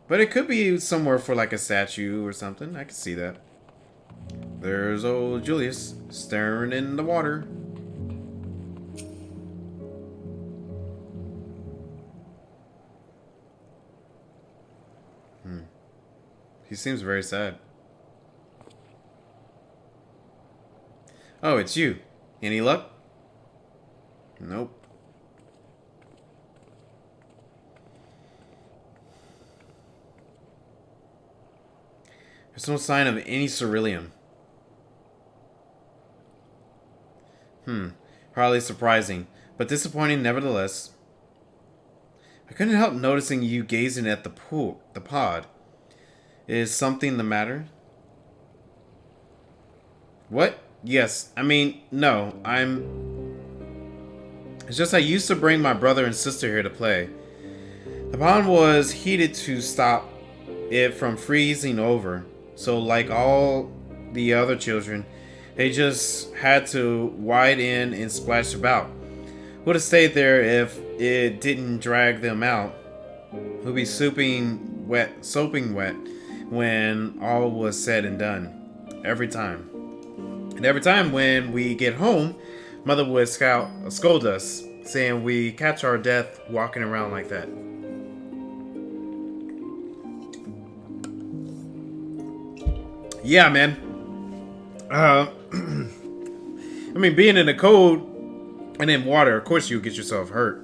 [SPEAKER 2] But it could be somewhere for like a statue or something. I can see that. There's old Jullus staring in the water. He seems very sad. Oh, it's you. Any luck? Nope. There's no sign of any ceruleum. Hardly surprising, but disappointing nevertheless. I couldn't help noticing you gazing at the pod. Is something the matter? What? Yes. I mean, no. It's just I used to bring my brother and sister here to play. The pond was heated to stop it from freezing over. So like all the other children, they just had to wade in and splash about. Would have stayed there if it didn't drag them out. Would be soaping wet when all was said and done. Every time. And every time when we get home, Mother would scold us, saying we catch our death walking around like that. Yeah, man. I mean, being in the cold and in water, of course you'll get yourself hurt.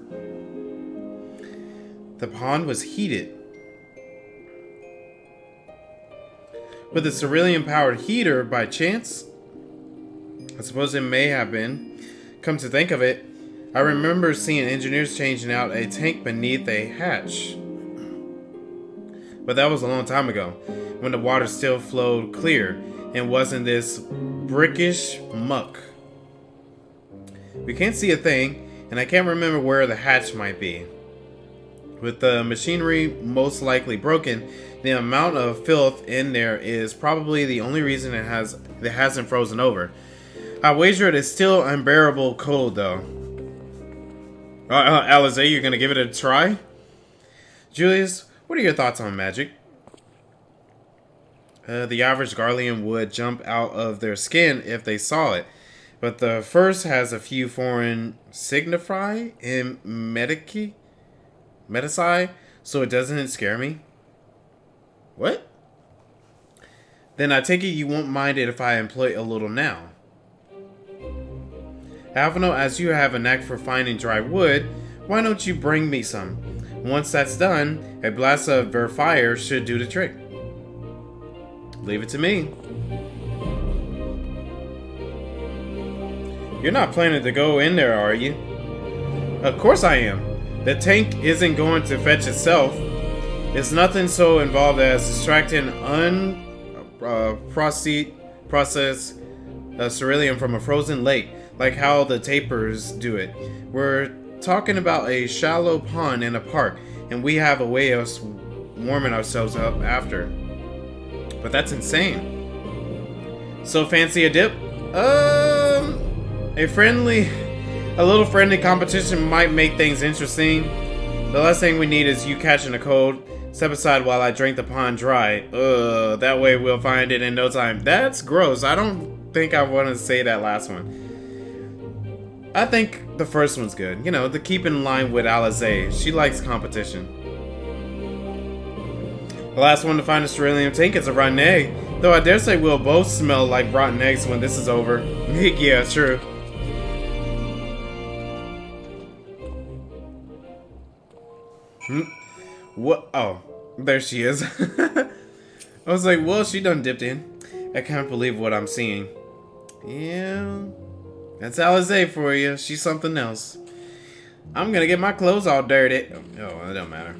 [SPEAKER 2] The pond was heated. With a ceruleum-powered heater, by chance? I suppose it may have been. Come to think of it, I remember seeing engineers changing out a tank beneath a hatch. But that was a long time ago, when the water still flowed clear and wasn't this brickish muck. We can't see a thing, and I can't remember where the hatch might be. With the machinery most likely broken, the amount of filth in there is probably the only reason it hasn't frozen over. I wager it is still unbearable cold though. Alizé, you're gonna give it a try? Julius, what are your thoughts on magic? The average Garlean would jump out of their skin if they saw it, but the first has a few foreign signify in medici, so it doesn't scare me. What? Then I take it you won't mind it if I employ a little now. Alphino, as you have a knack for finding dry wood, why don't you bring me some? Once that's done, a blast of their fire should do the trick. Leave it to me. You're not planning to go in there, are you? Of course I am. The tank isn't going to fetch itself. It's nothing so involved as extracting processed ceruleum from a frozen lake, like how the tapers do it. We're talking about a shallow pond in a park, and we have a way of warming ourselves up after. But that's insane. So fancy a dip? A little friendly competition might make things interesting. The last thing we need is you catching a cold. Step aside while I drink the pond dry. That way we'll find it in no time. That's gross. I don't think I want to say that last one. I think the first one's good. You know, to keep in line with Alizé. She likes competition. The last one to find a cerulean tank is a rotten egg. Though I dare say we'll both smell like rotten eggs when this is over. Yeah, true. What? Oh, there she is. I was like, well, she done dipped in. I can't believe what I'm seeing. Yeah, that's Alizé for you. She's something else. I'm gonna get my clothes all dirty. Oh, it don't matter.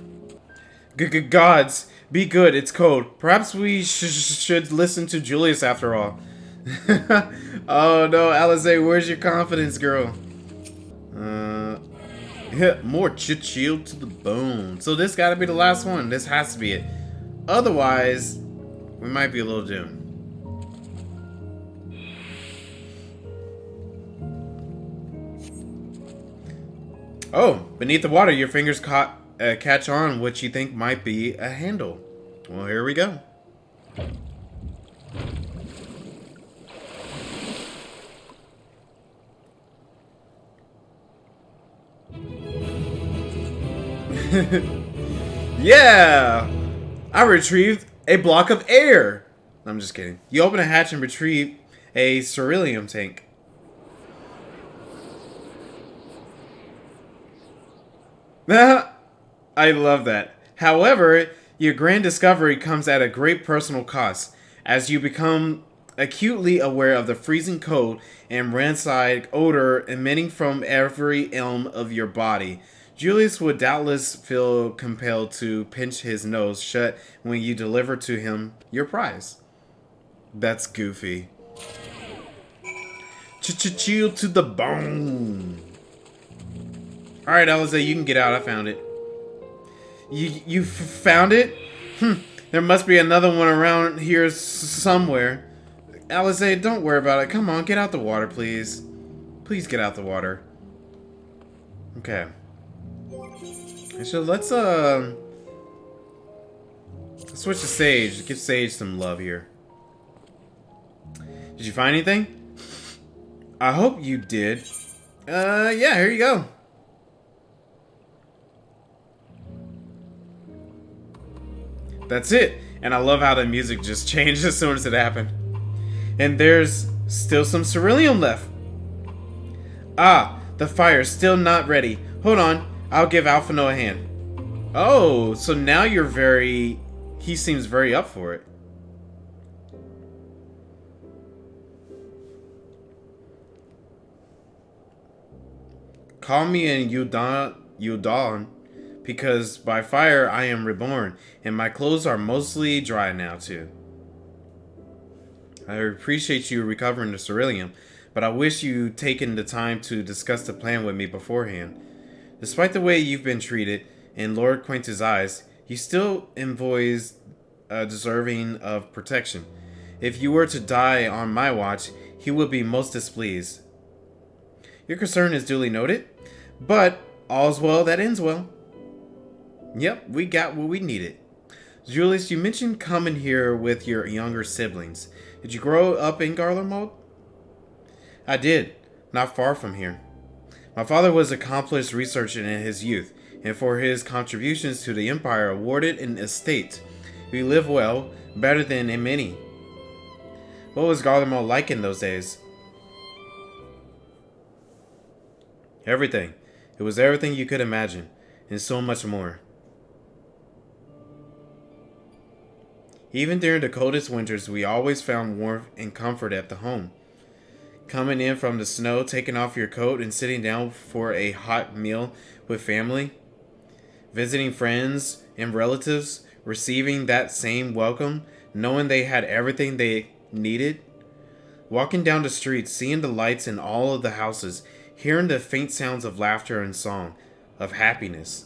[SPEAKER 2] Gods, be good. It's cold. Perhaps we should listen to Julius after all. Oh no, Alizé, where's your confidence, girl? More chill to the bone. So this gotta be the last one. This has to be it. Otherwise, we might be a little doomed. Oh, beneath the water, your fingers catch on what you think might be a handle. Well, here we go. Yeah! I retrieved a block of air. I'm just kidding. You open a hatch and retrieve a ceruleum tank. I love that. However, your grand discovery comes at a great personal cost, as you become acutely aware of the freezing cold and rancid odor emanating from every elm of your body. Julius would doubtless feel compelled to pinch his nose shut when you deliver to him your prize. That's goofy. Chill to the bone. Alright, Alizé, you can get out. I found it. You found it? There must be another one around here somewhere. Alizé, don't worry about it. Come on, get out the water, please. Please get out the water. Okay. So let's switch to Sage. Give Sage some love here. Did you find anything? I hope you did. Yeah, here you go. That's it. And I love how the music just changed as soon as it happened. And there's still some ceruleum left. Ah, the fire's still not ready. Hold on, I'll give Alphino a hand. Oh, so now you're very... He seems very up for it. Call me an Udon, because by fire I am reborn, and my clothes are mostly dry now too. I appreciate you recovering the ceruleum, but I wish you'd taken the time to discuss the plan with me beforehand. Despite the way you've been treated, in Lord Quintus' eyes, you still envoys deserving of protection. If you were to die on my watch, he would be most displeased. Your concern is duly noted, but all's well that ends well. Yep, we got what we needed. Jullus, you mentioned coming here with your younger siblings. Did you grow up in Garlemald? I did, not far from here. My father was an accomplished researcher in his youth, and for his contributions to the Empire awarded an estate. We live well, better than in many. What was Garlemald like in those days? Everything. It was everything you could imagine, and so much more. Even during the coldest winters, we always found warmth and comfort at the home. Coming in from the snow, taking off your coat, and sitting down for a hot meal with family. Visiting friends and relatives, receiving that same welcome, knowing they had everything they needed. Walking down the street, seeing the lights in all of the houses, hearing the faint sounds of laughter and song, of happiness.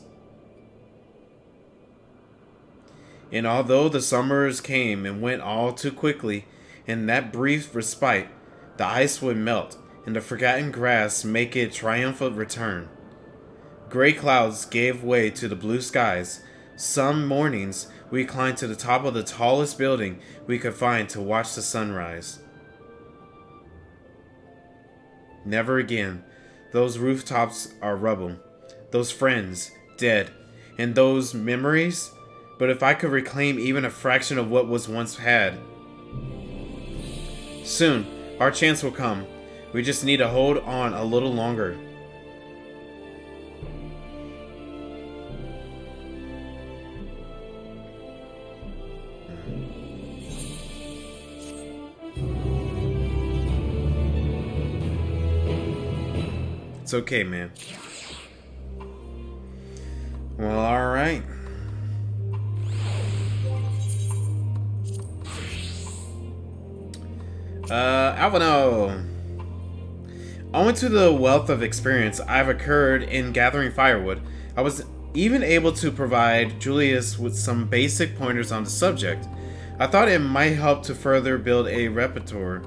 [SPEAKER 2] And although the summers came and went all too quickly, in that brief respite, the ice would melt, and the forgotten grass make its triumphant return. Gray clouds gave way to the blue skies. Some mornings, we climbed to the top of the tallest building we could find to watch the sunrise. Never again. Those rooftops are rubble. Those friends, dead. And those memories. But if I could reclaim even a fraction of what was once had. Soon, our chance will come. We just need to hold on a little longer. It's okay, man. Well, alright. Alvino. Owing to the wealth of experience I've accrued in gathering firewood, I was even able to provide Jullus with some basic pointers on the subject. I thought it might help to further build a rapport,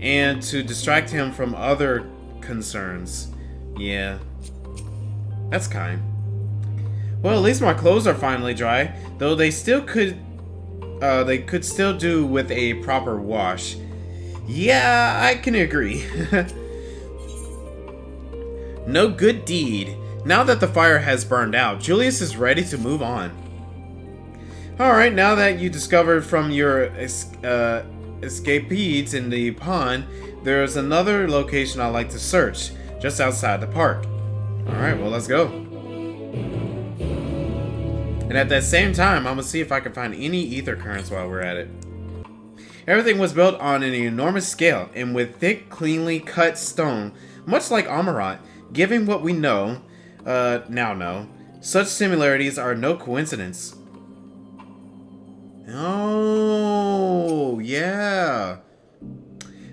[SPEAKER 2] and to distract him from other concerns. Yeah, that's kind. Well, at least my clothes are finally dry, though they could still do with a proper wash. Yeah, I can agree. No good deed. Now that the fire has burned out, Jullus is ready to move on. Alright, now that you discovered from your escapades in the pond, there's another location I like to search, just outside the park. Alright, well, let's go. And at that same time, I'm gonna see if I can find any ether currents while we're at it. Everything was built on an enormous scale and with thick, cleanly cut stone, much like Amarat, given what we now know. Such similarities are no coincidence. Oh, yeah.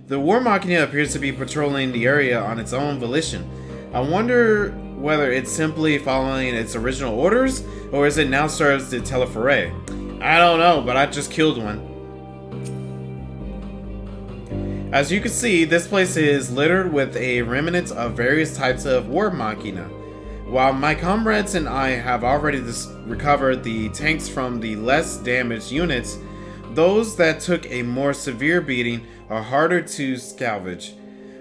[SPEAKER 2] The War Machina appears to be patrolling the area on its own volition. I wonder whether it's simply following its original orders, or is it now serves the Telephore? I don't know, but I just killed one. As you can see, this place is littered with a remnants of various types of War Machina. While my comrades and I have already recovered the tanks from the less damaged units, those that took a more severe beating are harder to salvage.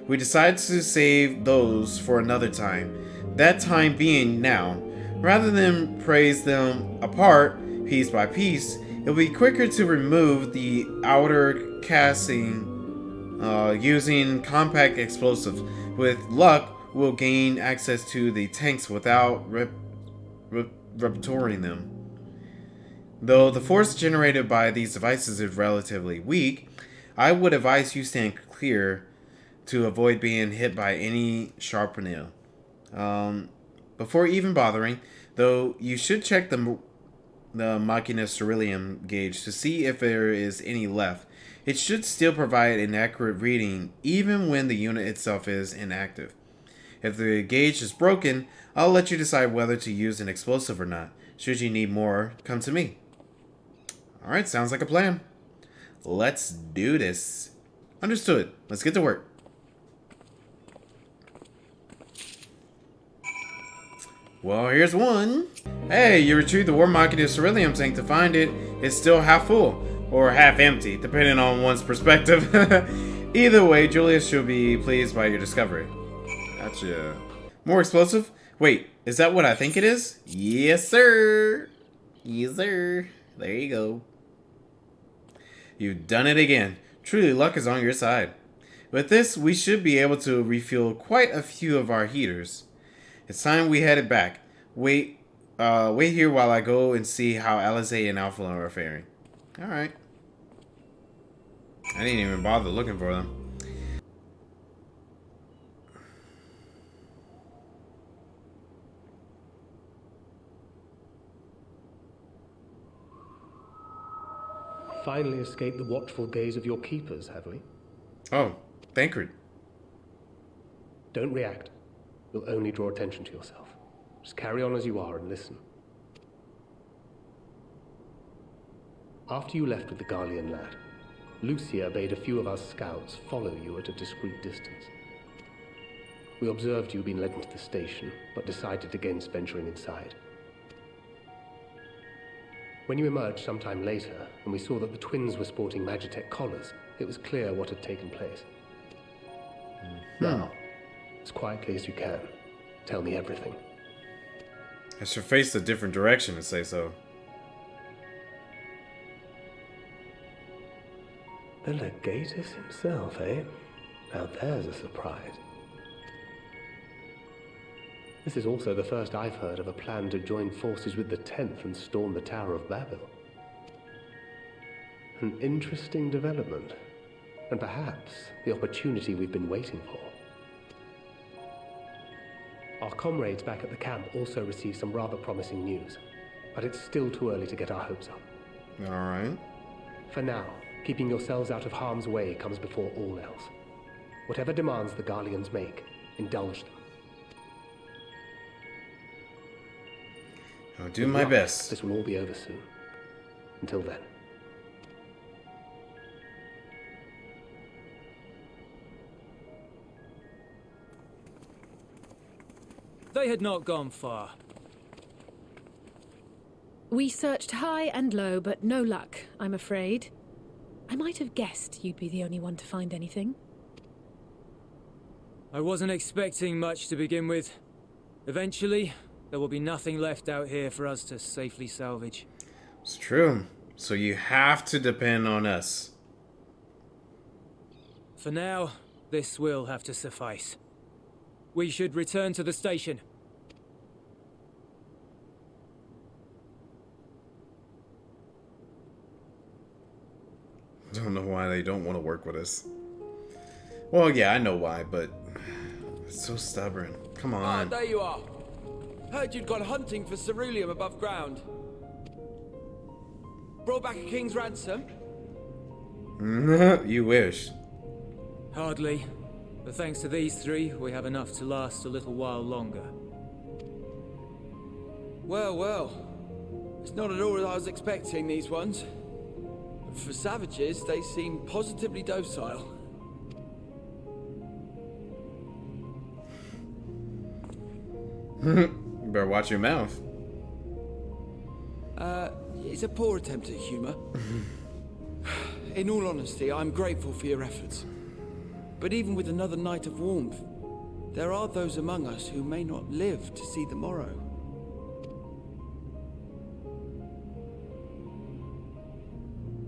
[SPEAKER 2] We decided to save those for another time, that time being now. Rather than praise them apart, piece by piece, it will be quicker to remove the outer casing using compact explosives. With luck, we'll gain access to the tanks without rupturing them. Though the force generated by these devices is relatively weak, I would advise you stand clear to avoid being hit by any sharp nail. Before even bothering, though, you should check the Machina Ceruleum gauge to see if there is any left. It should still provide an accurate reading even when the unit itself is inactive. If the gauge is broken, I'll let you decide whether to use an explosive or not. Should you need more, come to me. Alright, sounds like a plan. Let's do this. Understood. Let's get to work. Well, here's one. Hey, you retrieved the War Machina Ceruleum tank. To find it, it's still half full, or half empty, depending on one's perspective. Either way, Julius should be pleased by your discovery. Gotcha. More explosive? Wait, is that what I think it is? Yes, sir. Yes, sir. There you go. You've done it again. Truly, luck is on your side. With this, we should be able to refuel quite a few of our heaters. It's time we headed back. Wait here while I go and see how Alizé and Alpha are faring. Alright. I didn't even bother looking for them.
[SPEAKER 7] Finally escaped the watchful gaze of your keepers, have we?
[SPEAKER 2] Oh, Thancred.
[SPEAKER 7] Don't react. You'll only draw attention to yourself. Just carry on as you are and listen. After you left with the Garlean lad, Lucia bade a few of our scouts follow you at a discreet distance. We observed you being led into the station, but decided against venturing inside. When you emerged sometime later, and we saw that the twins were sporting Magitech collars, it was clear what had taken place. Now, as quietly as you can, tell me everything.
[SPEAKER 2] I should face a different direction and say so.
[SPEAKER 7] The Legatus himself, eh? Now there's a surprise. This is also the first I've heard of a plan to join forces with the 10th and storm the Tower of Babel. An interesting development, and perhaps the opportunity we've been waiting for. Our comrades back at the camp also received some rather promising news, but it's still too early to get our hopes up.
[SPEAKER 2] Alright.
[SPEAKER 7] For now, keeping yourselves out of harm's way comes before all else. Whatever demands the Garleans make, indulge them.
[SPEAKER 2] I'll do my best.
[SPEAKER 7] This will all be over soon. Until then.
[SPEAKER 3] They had not gone far.
[SPEAKER 6] We searched high and low, but no luck, I'm afraid. I might have guessed you'd be the only one to find anything.
[SPEAKER 3] I wasn't expecting much to begin with. Eventually, there will be nothing left out here for us to safely salvage.
[SPEAKER 2] It's true. So you have to depend on us.
[SPEAKER 3] For now, this will have to suffice. We should return to the station.
[SPEAKER 2] I don't know why they don't want to work with us. Well, yeah, I know why, but it's so stubborn. Come on.
[SPEAKER 8] Ah, there you are. Heard you'd gone hunting for ceruleum above ground. Brought back a king's ransom?
[SPEAKER 2] You wish.
[SPEAKER 3] Hardly. But thanks to these three, we have enough to last a little while longer.
[SPEAKER 8] Well, well. It's not at all as I was expecting, these ones. For savages, they seem positively docile.
[SPEAKER 2] You better watch your mouth.
[SPEAKER 8] It's a poor attempt at humor. In all honesty, I'm grateful for your efforts. But even with another night of warmth, there are those among us who may not live to see the morrow.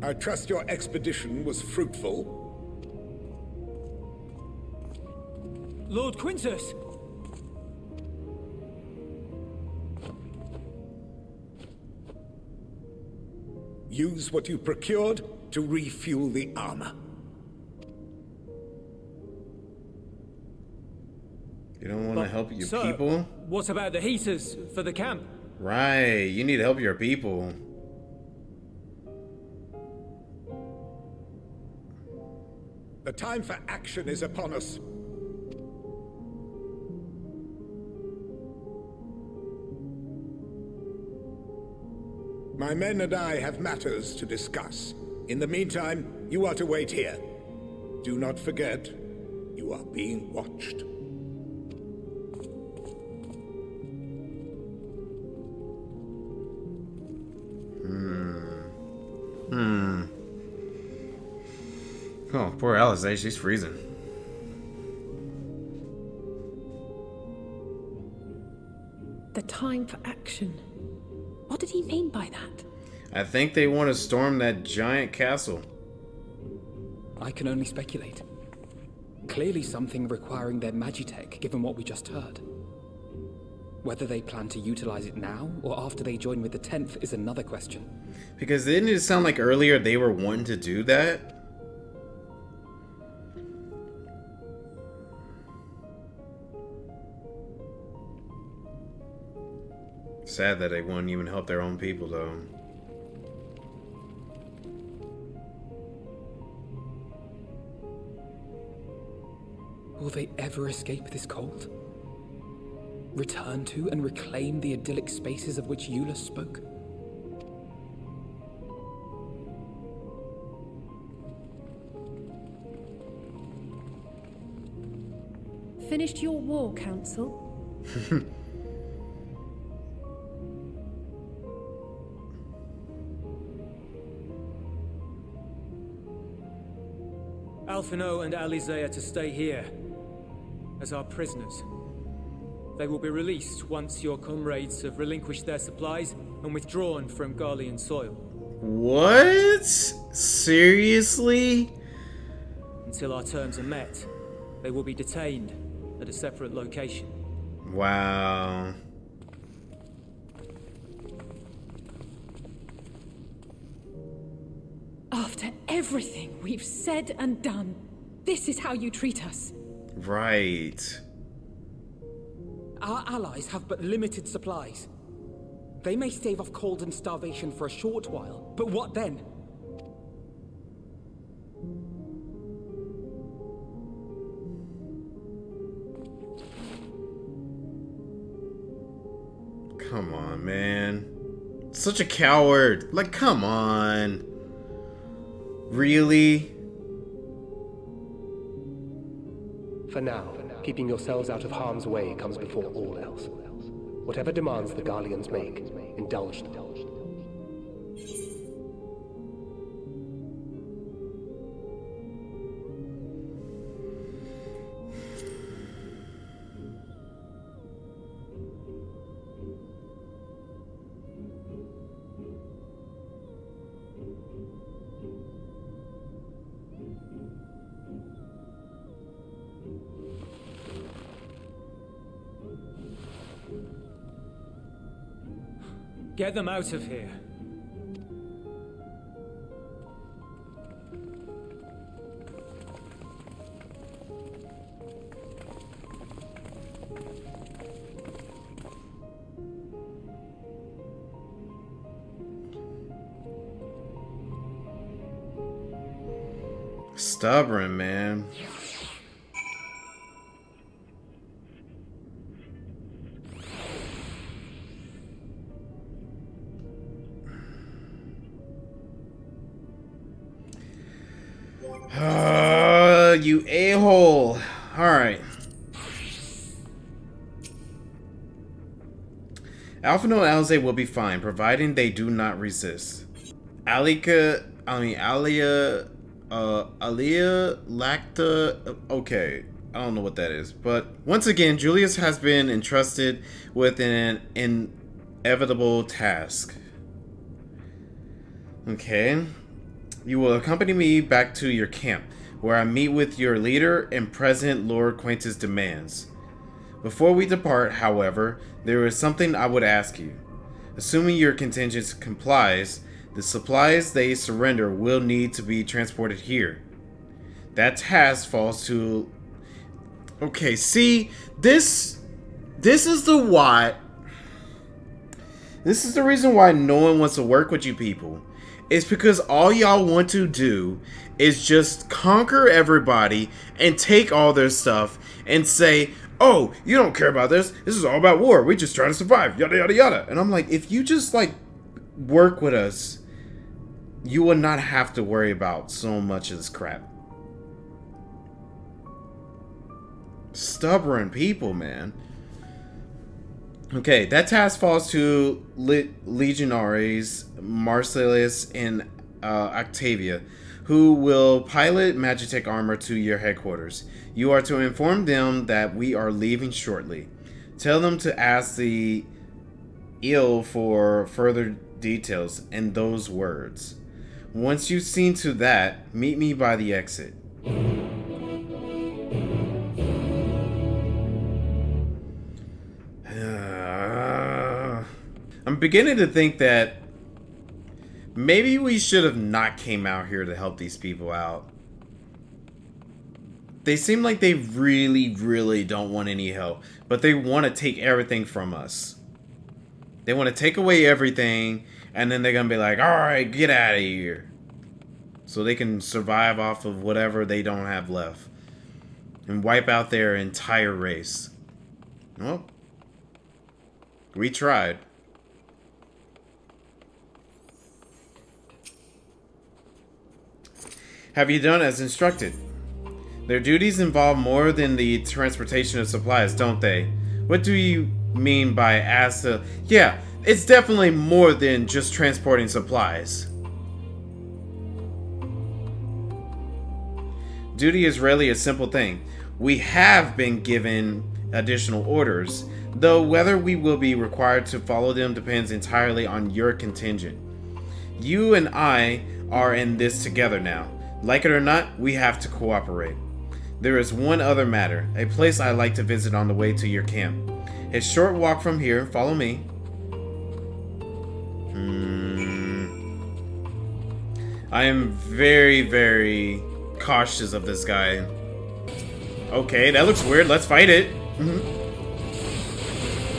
[SPEAKER 4] I trust your expedition was fruitful.
[SPEAKER 3] Lord Quintus!
[SPEAKER 4] Use what you procured to refuel the armor.
[SPEAKER 2] You don't want to help your
[SPEAKER 3] Sir,
[SPEAKER 2] people?
[SPEAKER 3] What about the heaters for the camp?
[SPEAKER 2] Right, you need to help your people.
[SPEAKER 4] The time for action is upon us. My men and I have matters to discuss. In the meantime, you are to wait here. Do not forget, you are being watched.
[SPEAKER 2] Oh, poor Alice, she's freezing.
[SPEAKER 6] The time for action. What did he mean by that?
[SPEAKER 2] I think they want to storm that giant castle.
[SPEAKER 5] I can only speculate. Clearly something requiring their magitech, given what we just heard. Whether they plan to utilize it now, or after they join with the 10th, is another question.
[SPEAKER 2] Because didn't it sound like earlier they were wanting to do that? Sad that they wouldn't even help their own people, though.
[SPEAKER 5] Will they ever escape this cult? Return to and reclaim the idyllic spaces of which Jullus spoke?
[SPEAKER 6] Finished your war, Council?
[SPEAKER 3] Alphino and Alizé are to stay here as our prisoners. They will be released once your comrades have relinquished their supplies and withdrawn from Garlean soil.
[SPEAKER 2] What? Seriously?
[SPEAKER 3] Until our terms are met, they will be detained at a separate location.
[SPEAKER 2] Wow.
[SPEAKER 6] After everything we've said and done, this is how you treat us.
[SPEAKER 2] Right.
[SPEAKER 5] Our allies have but limited supplies. They may stave off cold and starvation for a short while, but what then?
[SPEAKER 2] Come on, man. Such a coward. Like, come on. Really?
[SPEAKER 7] For now, keeping yourselves out of harm's way comes before all else. Whatever demands the Garleans make, indulge them.
[SPEAKER 3] Get them out of here.
[SPEAKER 2] Stubborn, man. You a-hole. Alright. Alphino and Alizé will be fine, providing they do not resist. Aliyah, Lacta, okay. I don't know what that is. But once again, Julius has been entrusted with an inevitable task. Okay. You will accompany me back to your camp, where I meet with your leader and President Lord Quintus demands. Before we depart, however, there is something I would ask you. Assuming your contingent complies, the supplies they surrender will need to be transported here. That task falls to... Okay, see, this is the why... This is the reason why no one wants to work with you people. It's because all y'all want to do is just conquer everybody and take all their stuff and say, oh, you don't care about this. This is all about war. We just trying to survive. Yada, yada, yada. And I'm like, if you just, like, work with us, you will not have to worry about so much of this crap. Stubborn people, man. Okay, that task falls to Legionaries Marcellus and Octavia, who will pilot Magitech armor to your headquarters. You are to inform them that we are leaving shortly. Tell them to ask the ill for further details in those words. Once you've seen to that, meet me by the exit. I'm beginning to think that maybe we should have not came out here to help these people out. They seem like they really, really don't want any help, but they want to take everything from us. They want to take away everything, and then they're going to be like, alright, get out of here. So they can survive off of whatever they don't have left. And wipe out their entire race. Well, we tried. Have you done as instructed? Their duties involve more than the transportation of supplies, don't they? What do you mean by as to... Yeah, it's definitely more than just transporting supplies. Duty is rarely a simple thing. We have been given additional orders, though whether we will be required to follow them depends entirely on your contingent. You and I are in this together now. Like it or not, we have to cooperate. There is one other matter, a place I like to visit on the way to your camp. A short walk from here, follow me. I am very, very cautious of this guy. Okay, that looks weird, let's fight it.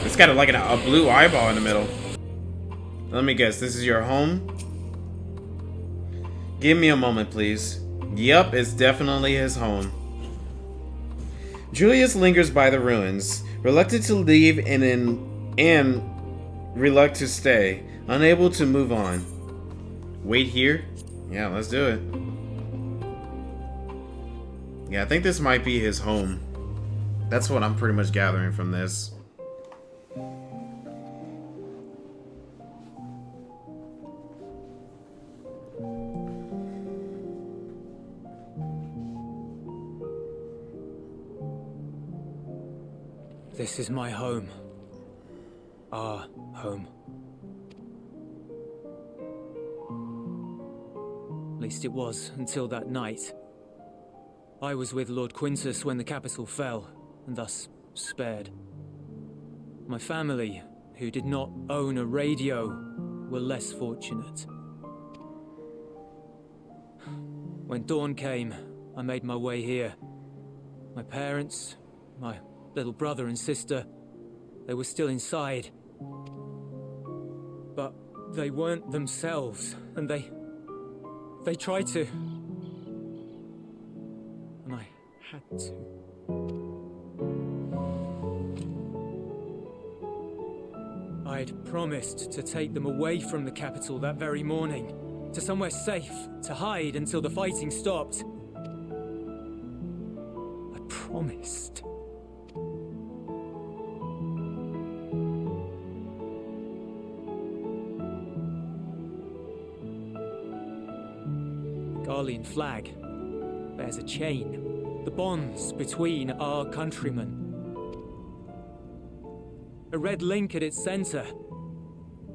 [SPEAKER 2] It's got a blue eyeball in the middle. Let me guess, this is your home? Give me a moment, please. Yup, it's definitely his home. Julius lingers by the ruins, reluctant to leave and reluctant to stay, unable to move on. Wait here? Yeah, let's do it. Yeah, I think this might be his home. That's what I'm pretty much gathering from this.
[SPEAKER 3] This is my home. Our home. At least it was until that night. I was with Lord Quintus when the capital fell, and thus spared. My family, who did not own a radio, were less fortunate. When dawn came, I made my way here. My parents, my little brother and sister, they were still inside. But they weren't themselves, and they tried to. And I had to. I'd promised to take them away from the capital that very morning, to somewhere safe, to hide until the fighting stopped. I promised. The Garlean flag bears a chain, the bonds between our countrymen. A red link at its center,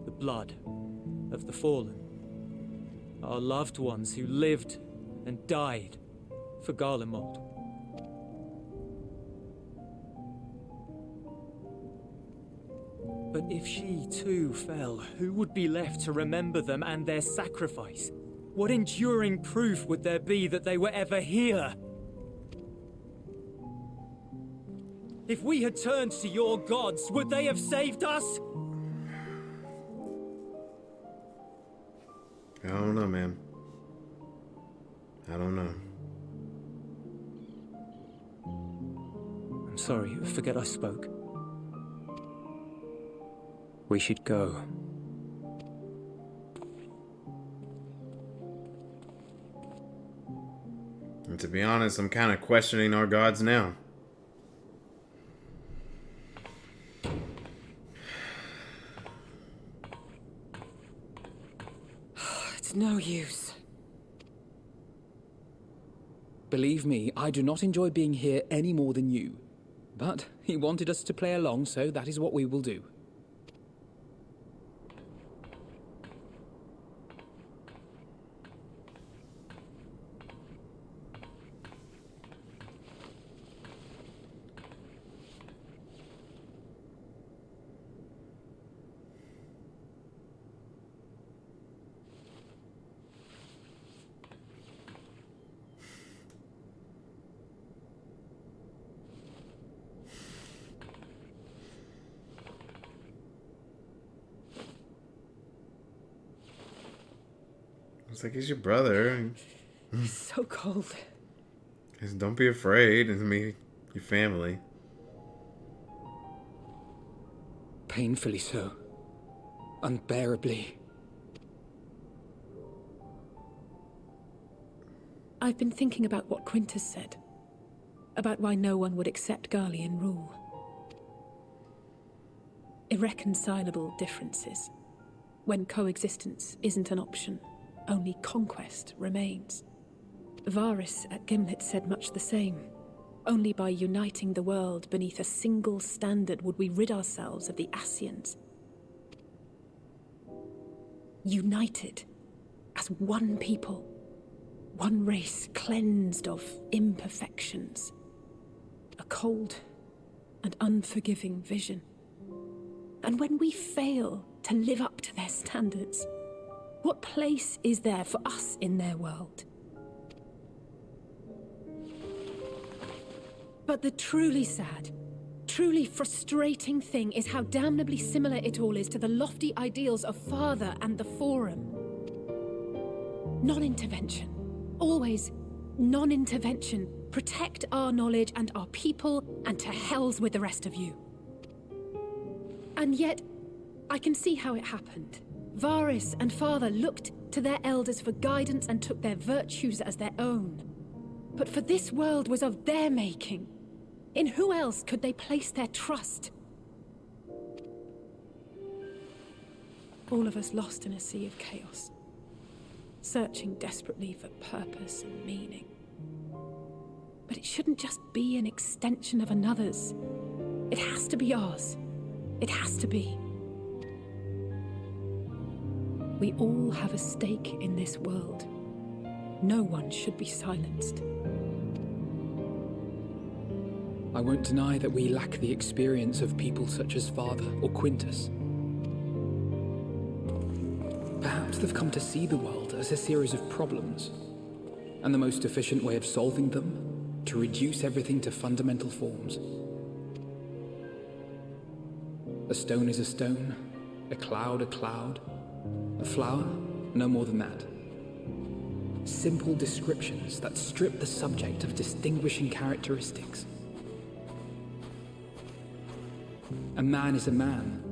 [SPEAKER 3] the blood of the fallen. Our loved ones who lived and died for Garlemald. But if she too fell, who would be left to remember them and their sacrifice? What enduring proof would there be that they were ever here? If we had turned to your gods, would they have saved us?
[SPEAKER 2] I don't know, man. I don't know.
[SPEAKER 3] I'm sorry, forget I spoke. We should go.
[SPEAKER 2] And to be honest, I'm kind of questioning our gods now.
[SPEAKER 5] no use. Believe me, I do not enjoy being here any more than you. But he wanted us to play along, so that is what we will do.
[SPEAKER 2] It's like he's your brother.
[SPEAKER 6] It's so cold.
[SPEAKER 2] Just don't be afraid. It's me, your family.
[SPEAKER 5] Painfully so. Unbearably.
[SPEAKER 6] I've been thinking about what Quintus said. About why no one would accept Garlean rule. Irreconcilable differences. When coexistence isn't an option, only conquest remains. Varus at Gimlet said much the same. Only by uniting the world beneath a single standard would we rid ourselves of the Ascians. United as one people, one race cleansed of imperfections. A cold and unforgiving vision. And when we fail to live up to their standards, what place is there for us in their world? But the truly sad, truly frustrating thing is how damnably similar it all is to the lofty ideals of Father and the Forum. Non-intervention. Always non-intervention. Protect our knowledge and our people, and to hells with the rest of you. And yet, I can see how it happened. Varus and Father looked to their elders for guidance and took their virtues as their own. But for this world was of their making. In who else could they place their trust? All of us lost in a sea of chaos, searching desperately for purpose and meaning. But it shouldn't just be an extension of another's. It has to be ours. It has to be. We all have a stake in this world. No one should be silenced.
[SPEAKER 5] I won't deny that we lack the experience of people such as Father or Quintus. Perhaps they've come to see the world as a series of problems, and the most efficient way of solving them, to reduce everything to fundamental forms. A stone is a stone, a cloud, a flower, no more than that. Simple descriptions that strip the subject of distinguishing characteristics. A man is a man,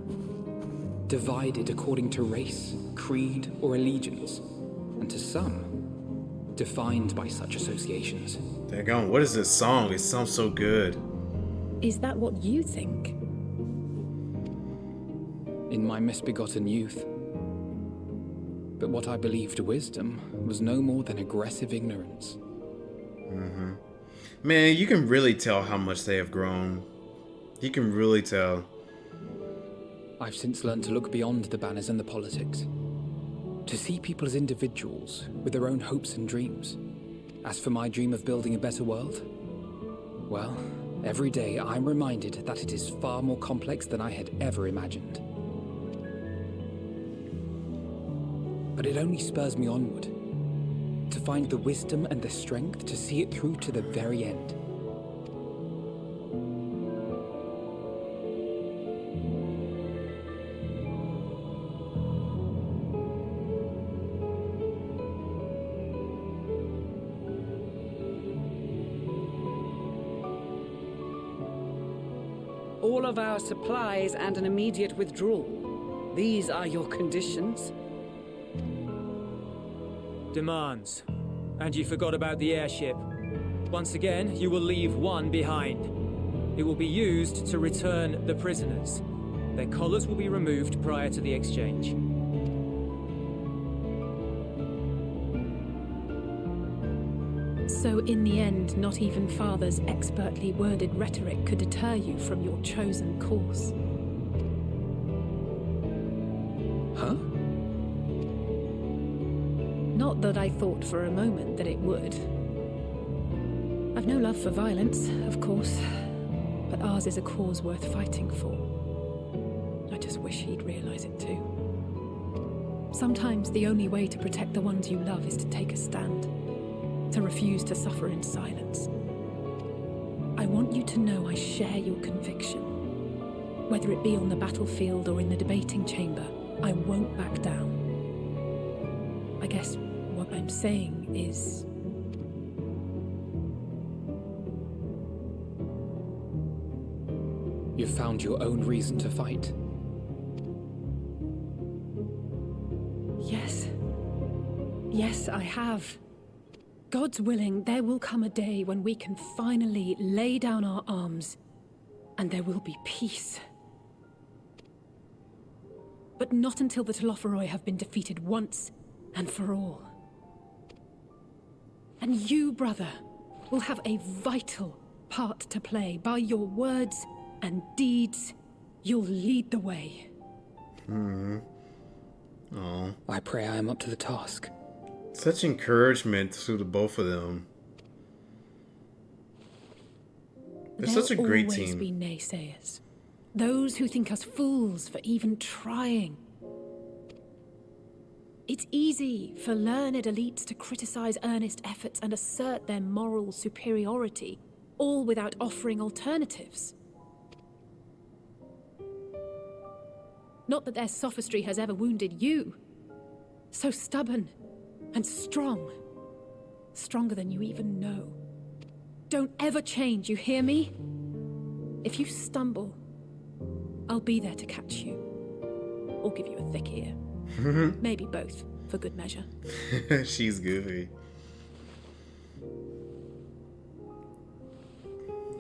[SPEAKER 5] divided according to race, creed, or allegiance, and to some, defined by such associations.
[SPEAKER 2] Daggone, what is this song? It sounds so good.
[SPEAKER 6] Is that what you think?
[SPEAKER 5] In my misbegotten youth. But what I believed wisdom was no more than aggressive ignorance.
[SPEAKER 2] Mm-hmm. Man, you can really tell how much they have grown. You can really tell.
[SPEAKER 5] I've since learned to look beyond the banners and the politics. To see people as individuals with their own hopes and dreams. As for my dream of building a better world, well, every day I'm reminded that it is far more complex than I had ever imagined. But it only spurs me onward, to find the wisdom and the strength to see it through to the very end.
[SPEAKER 9] All of our supplies and an immediate withdrawal. These are your conditions.
[SPEAKER 3] Demands. And you forgot about the airship. Once again, you will leave one behind. It will be used to return the prisoners. Their collars will be removed prior to the exchange.
[SPEAKER 6] So in the end, not even Father's expertly worded rhetoric could deter you from your chosen course.
[SPEAKER 5] Huh?
[SPEAKER 6] Not that I thought for a moment that it would. I've no love for violence, of course, but ours is a cause worth fighting for. I just wish he'd realize it too. Sometimes the only way to protect the ones you love is to take a stand, to refuse to suffer in silence. I want you to know I share your conviction. Whether it be on the battlefield or in the debating chamber, I won't back down. I guess what I'm saying is...
[SPEAKER 5] You've found your own reason to fight.
[SPEAKER 6] Yes. Yes, I have. God's willing, there will come a day when we can finally lay down our arms, and there will be peace. But not until the Telophoroi have been defeated once and for all. And you, brother, will have a vital part to play. By your words and deeds, you'll lead the way.
[SPEAKER 2] Oh.
[SPEAKER 5] I pray I am up to the task.
[SPEAKER 2] Such encouragement to the both of them. They're such a great
[SPEAKER 6] There'll always
[SPEAKER 2] team.
[SPEAKER 6] be naysayers. Those who think us fools for even trying. It's easy for learned elites to criticize earnest efforts and assert their moral superiority, all without offering alternatives. Not that their sophistry has ever wounded you. So stubborn and strong. Stronger than you even know. Don't ever change, you hear me? If you stumble, I'll be there to catch you. Or give you a thick ear. Maybe both, for good measure.
[SPEAKER 2] She's goofy.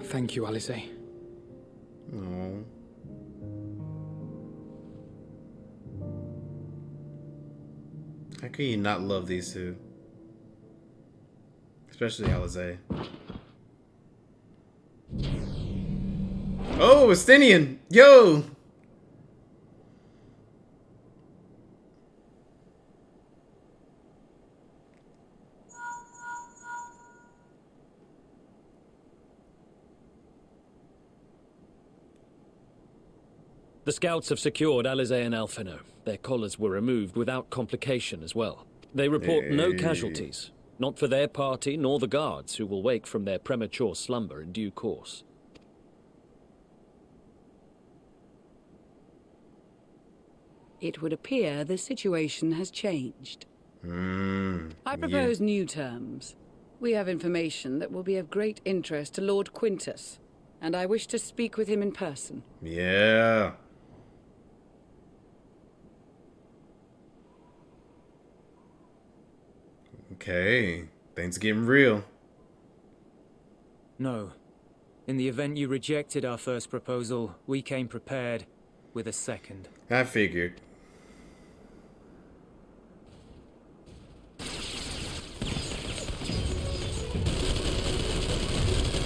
[SPEAKER 5] Thank you, Alice.
[SPEAKER 2] Oh. How can you not love these two? Especially Alize. Oh, Estinian! Yo!
[SPEAKER 10] The scouts have secured Alize and Alphino. Their collars were removed without complication as well. They report no casualties, not for their party nor the guards, who will wake from their premature slumber in due course.
[SPEAKER 9] It would appear the situation has changed. I propose new terms. We have information that will be of great interest to Lord Quintus, and I wish to speak with him in person.
[SPEAKER 2] Yeah. Okay. Things getting real.
[SPEAKER 3] No. In the event you rejected our first proposal, we came prepared with a second.
[SPEAKER 2] I figured.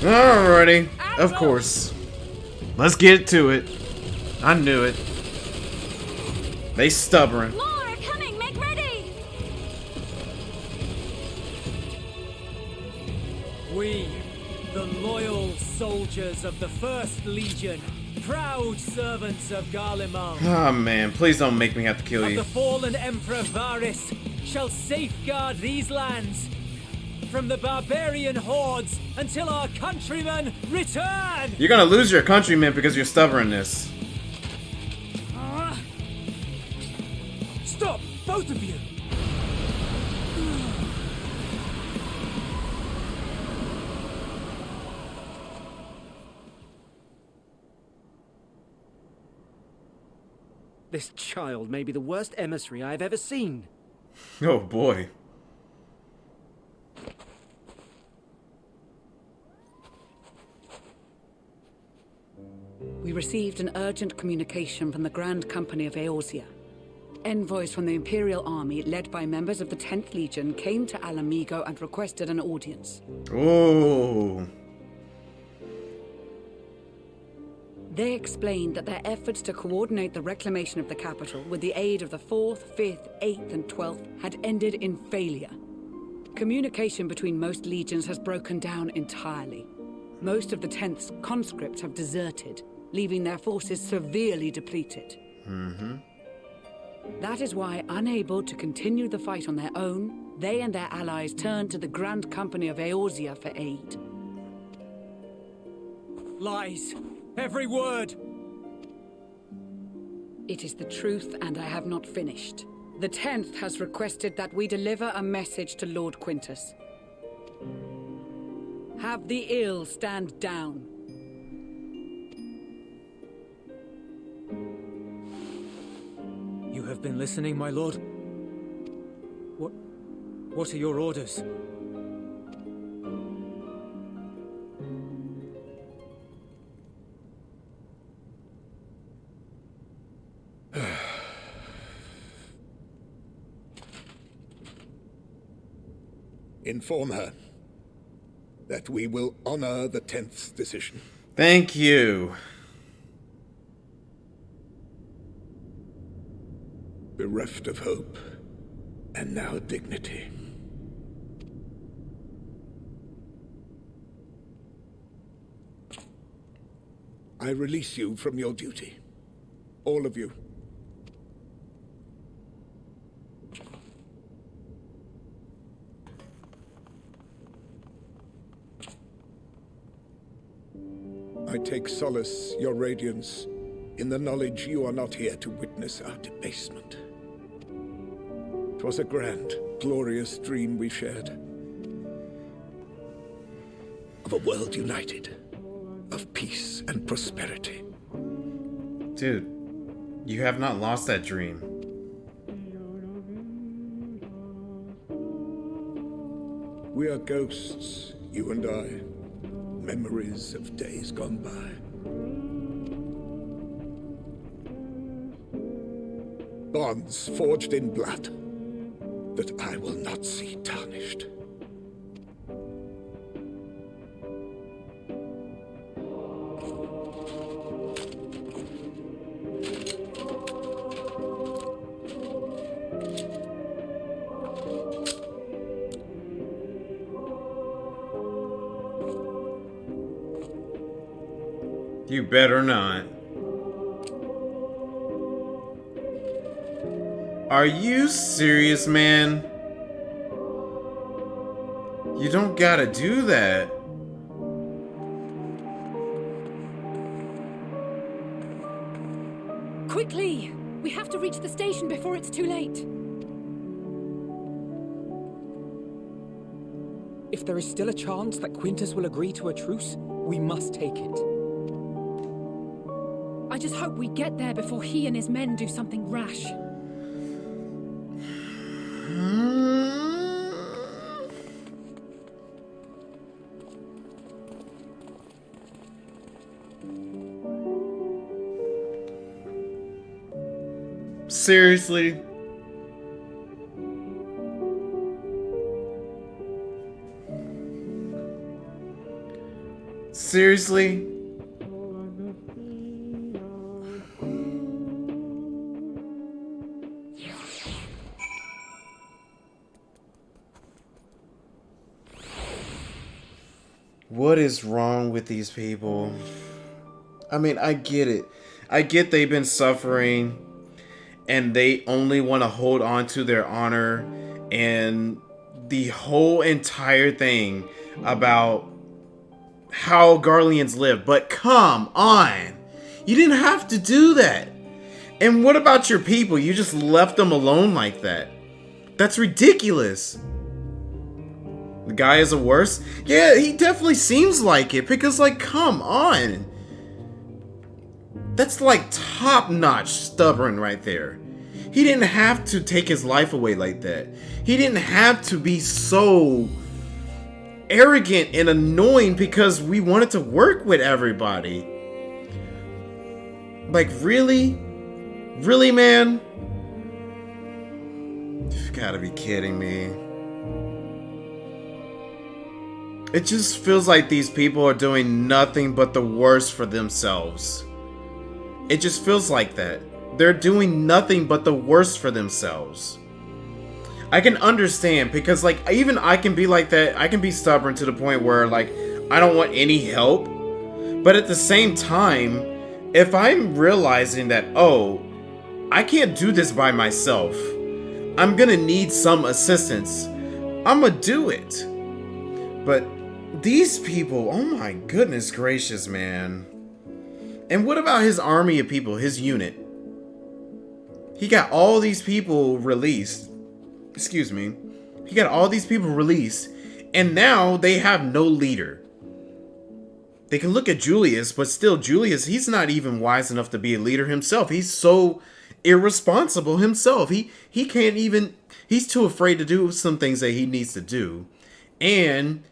[SPEAKER 2] Alrighty. Of course. Let's get to it. I knew it. They stubborn.
[SPEAKER 11] More are coming! Make ready!
[SPEAKER 3] We, the loyal soldiers of the First Legion, proud servants of Garlemald,
[SPEAKER 2] Oh man, please don't make me have to kill
[SPEAKER 3] of
[SPEAKER 2] you.
[SPEAKER 3] the fallen Emperor Varys, shall safeguard these lands from the barbarian hordes until our countrymen return!
[SPEAKER 2] You're gonna lose your countrymen because of your stubbornness.
[SPEAKER 3] Stop, both of you!
[SPEAKER 12] This child may be the worst emissary I have ever seen.
[SPEAKER 2] Oh boy.
[SPEAKER 9] We received an urgent communication from the Grand Company of Eorzea. Envoys from the Imperial Army, led by members of the 10th Legion, came to Alamigo and requested an audience.
[SPEAKER 2] Oh.
[SPEAKER 9] They explained that their efforts to coordinate the reclamation of the capital with the aid of the 4th, 5th, 8th, and 12th had ended in failure. Communication between most legions has broken down entirely. Most of the 10th's conscripts have deserted, leaving their forces severely depleted. That is why, unable to continue the fight on their own, they and their allies turned to the Grand Company of Eorzea for aid.
[SPEAKER 3] Lies! Every word!
[SPEAKER 9] It is the truth, and I have not finished. The 10th has requested that we deliver a message to Lord Quintus. Have the ill stand down.
[SPEAKER 3] You have been listening, my lord? What are your orders?
[SPEAKER 4] Inform her that we will honor the 10th's decision.
[SPEAKER 2] Thank you.
[SPEAKER 4] Bereft of hope, and now dignity. I release you from your duty. All of you. I take solace, your radiance, in the knowledge you are not here to witness our debasement. 'Twas a grand, glorious dream we shared. Of a world united, of peace and prosperity.
[SPEAKER 2] Dude, you have not lost that dream.
[SPEAKER 4] We are ghosts, you and I. Memories of days gone by. Bonds forged in blood that I will not see tarnished.
[SPEAKER 2] You better not. Are you serious, man? You don't gotta do that.
[SPEAKER 6] Quickly! We have to reach the station before it's too late.
[SPEAKER 5] If there is still a chance that Quintus will agree to a truce, we must take it.
[SPEAKER 6] I just hope we get there before he and his men do something rash.
[SPEAKER 2] Seriously? Seriously? What is wrong with these people? I mean, I get it. I get they've been suffering and they only want to hold on to their honor, and the whole entire thing about how Garleans live. But come on. You didn't have to do that. And what about your people? You just left them alone like that. That's ridiculous. The guy is a worse? Yeah, he definitely seems like it. Because, like, come on. That's like top-notch stubborn right there. He didn't have to take his life away like that. He didn't have to be so arrogant and annoying because we wanted to work with everybody. Like, really? Really, man? You've got to be kidding me. It just feels like these people are doing nothing but the worst for themselves. It just feels like that. They're doing nothing but the worst for themselves. I can understand, because like even I can be like that. I can be stubborn to the point where like I don't want any help. But at the same time, if I'm realizing that, oh, I can't do this by myself, I'm gonna need some assistance, I'm gonna do it. But these people, oh my goodness gracious, man. And what about his army of people, his unit? He got all these people released. Excuse me. He got all these people released, and now they have no leader. They can look at Julius, but still, Julius, he's not even wise enough to be a leader himself. He's so irresponsible himself. He can't even, he's too afraid to do some things that he needs to do. And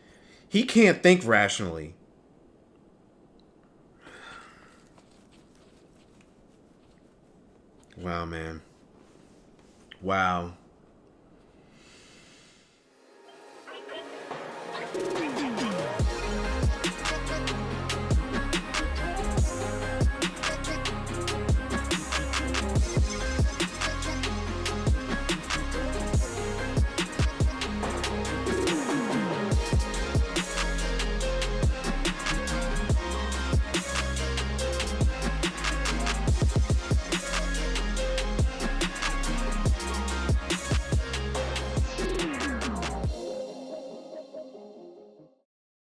[SPEAKER 2] he can't think rationally. Wow, man. Wow.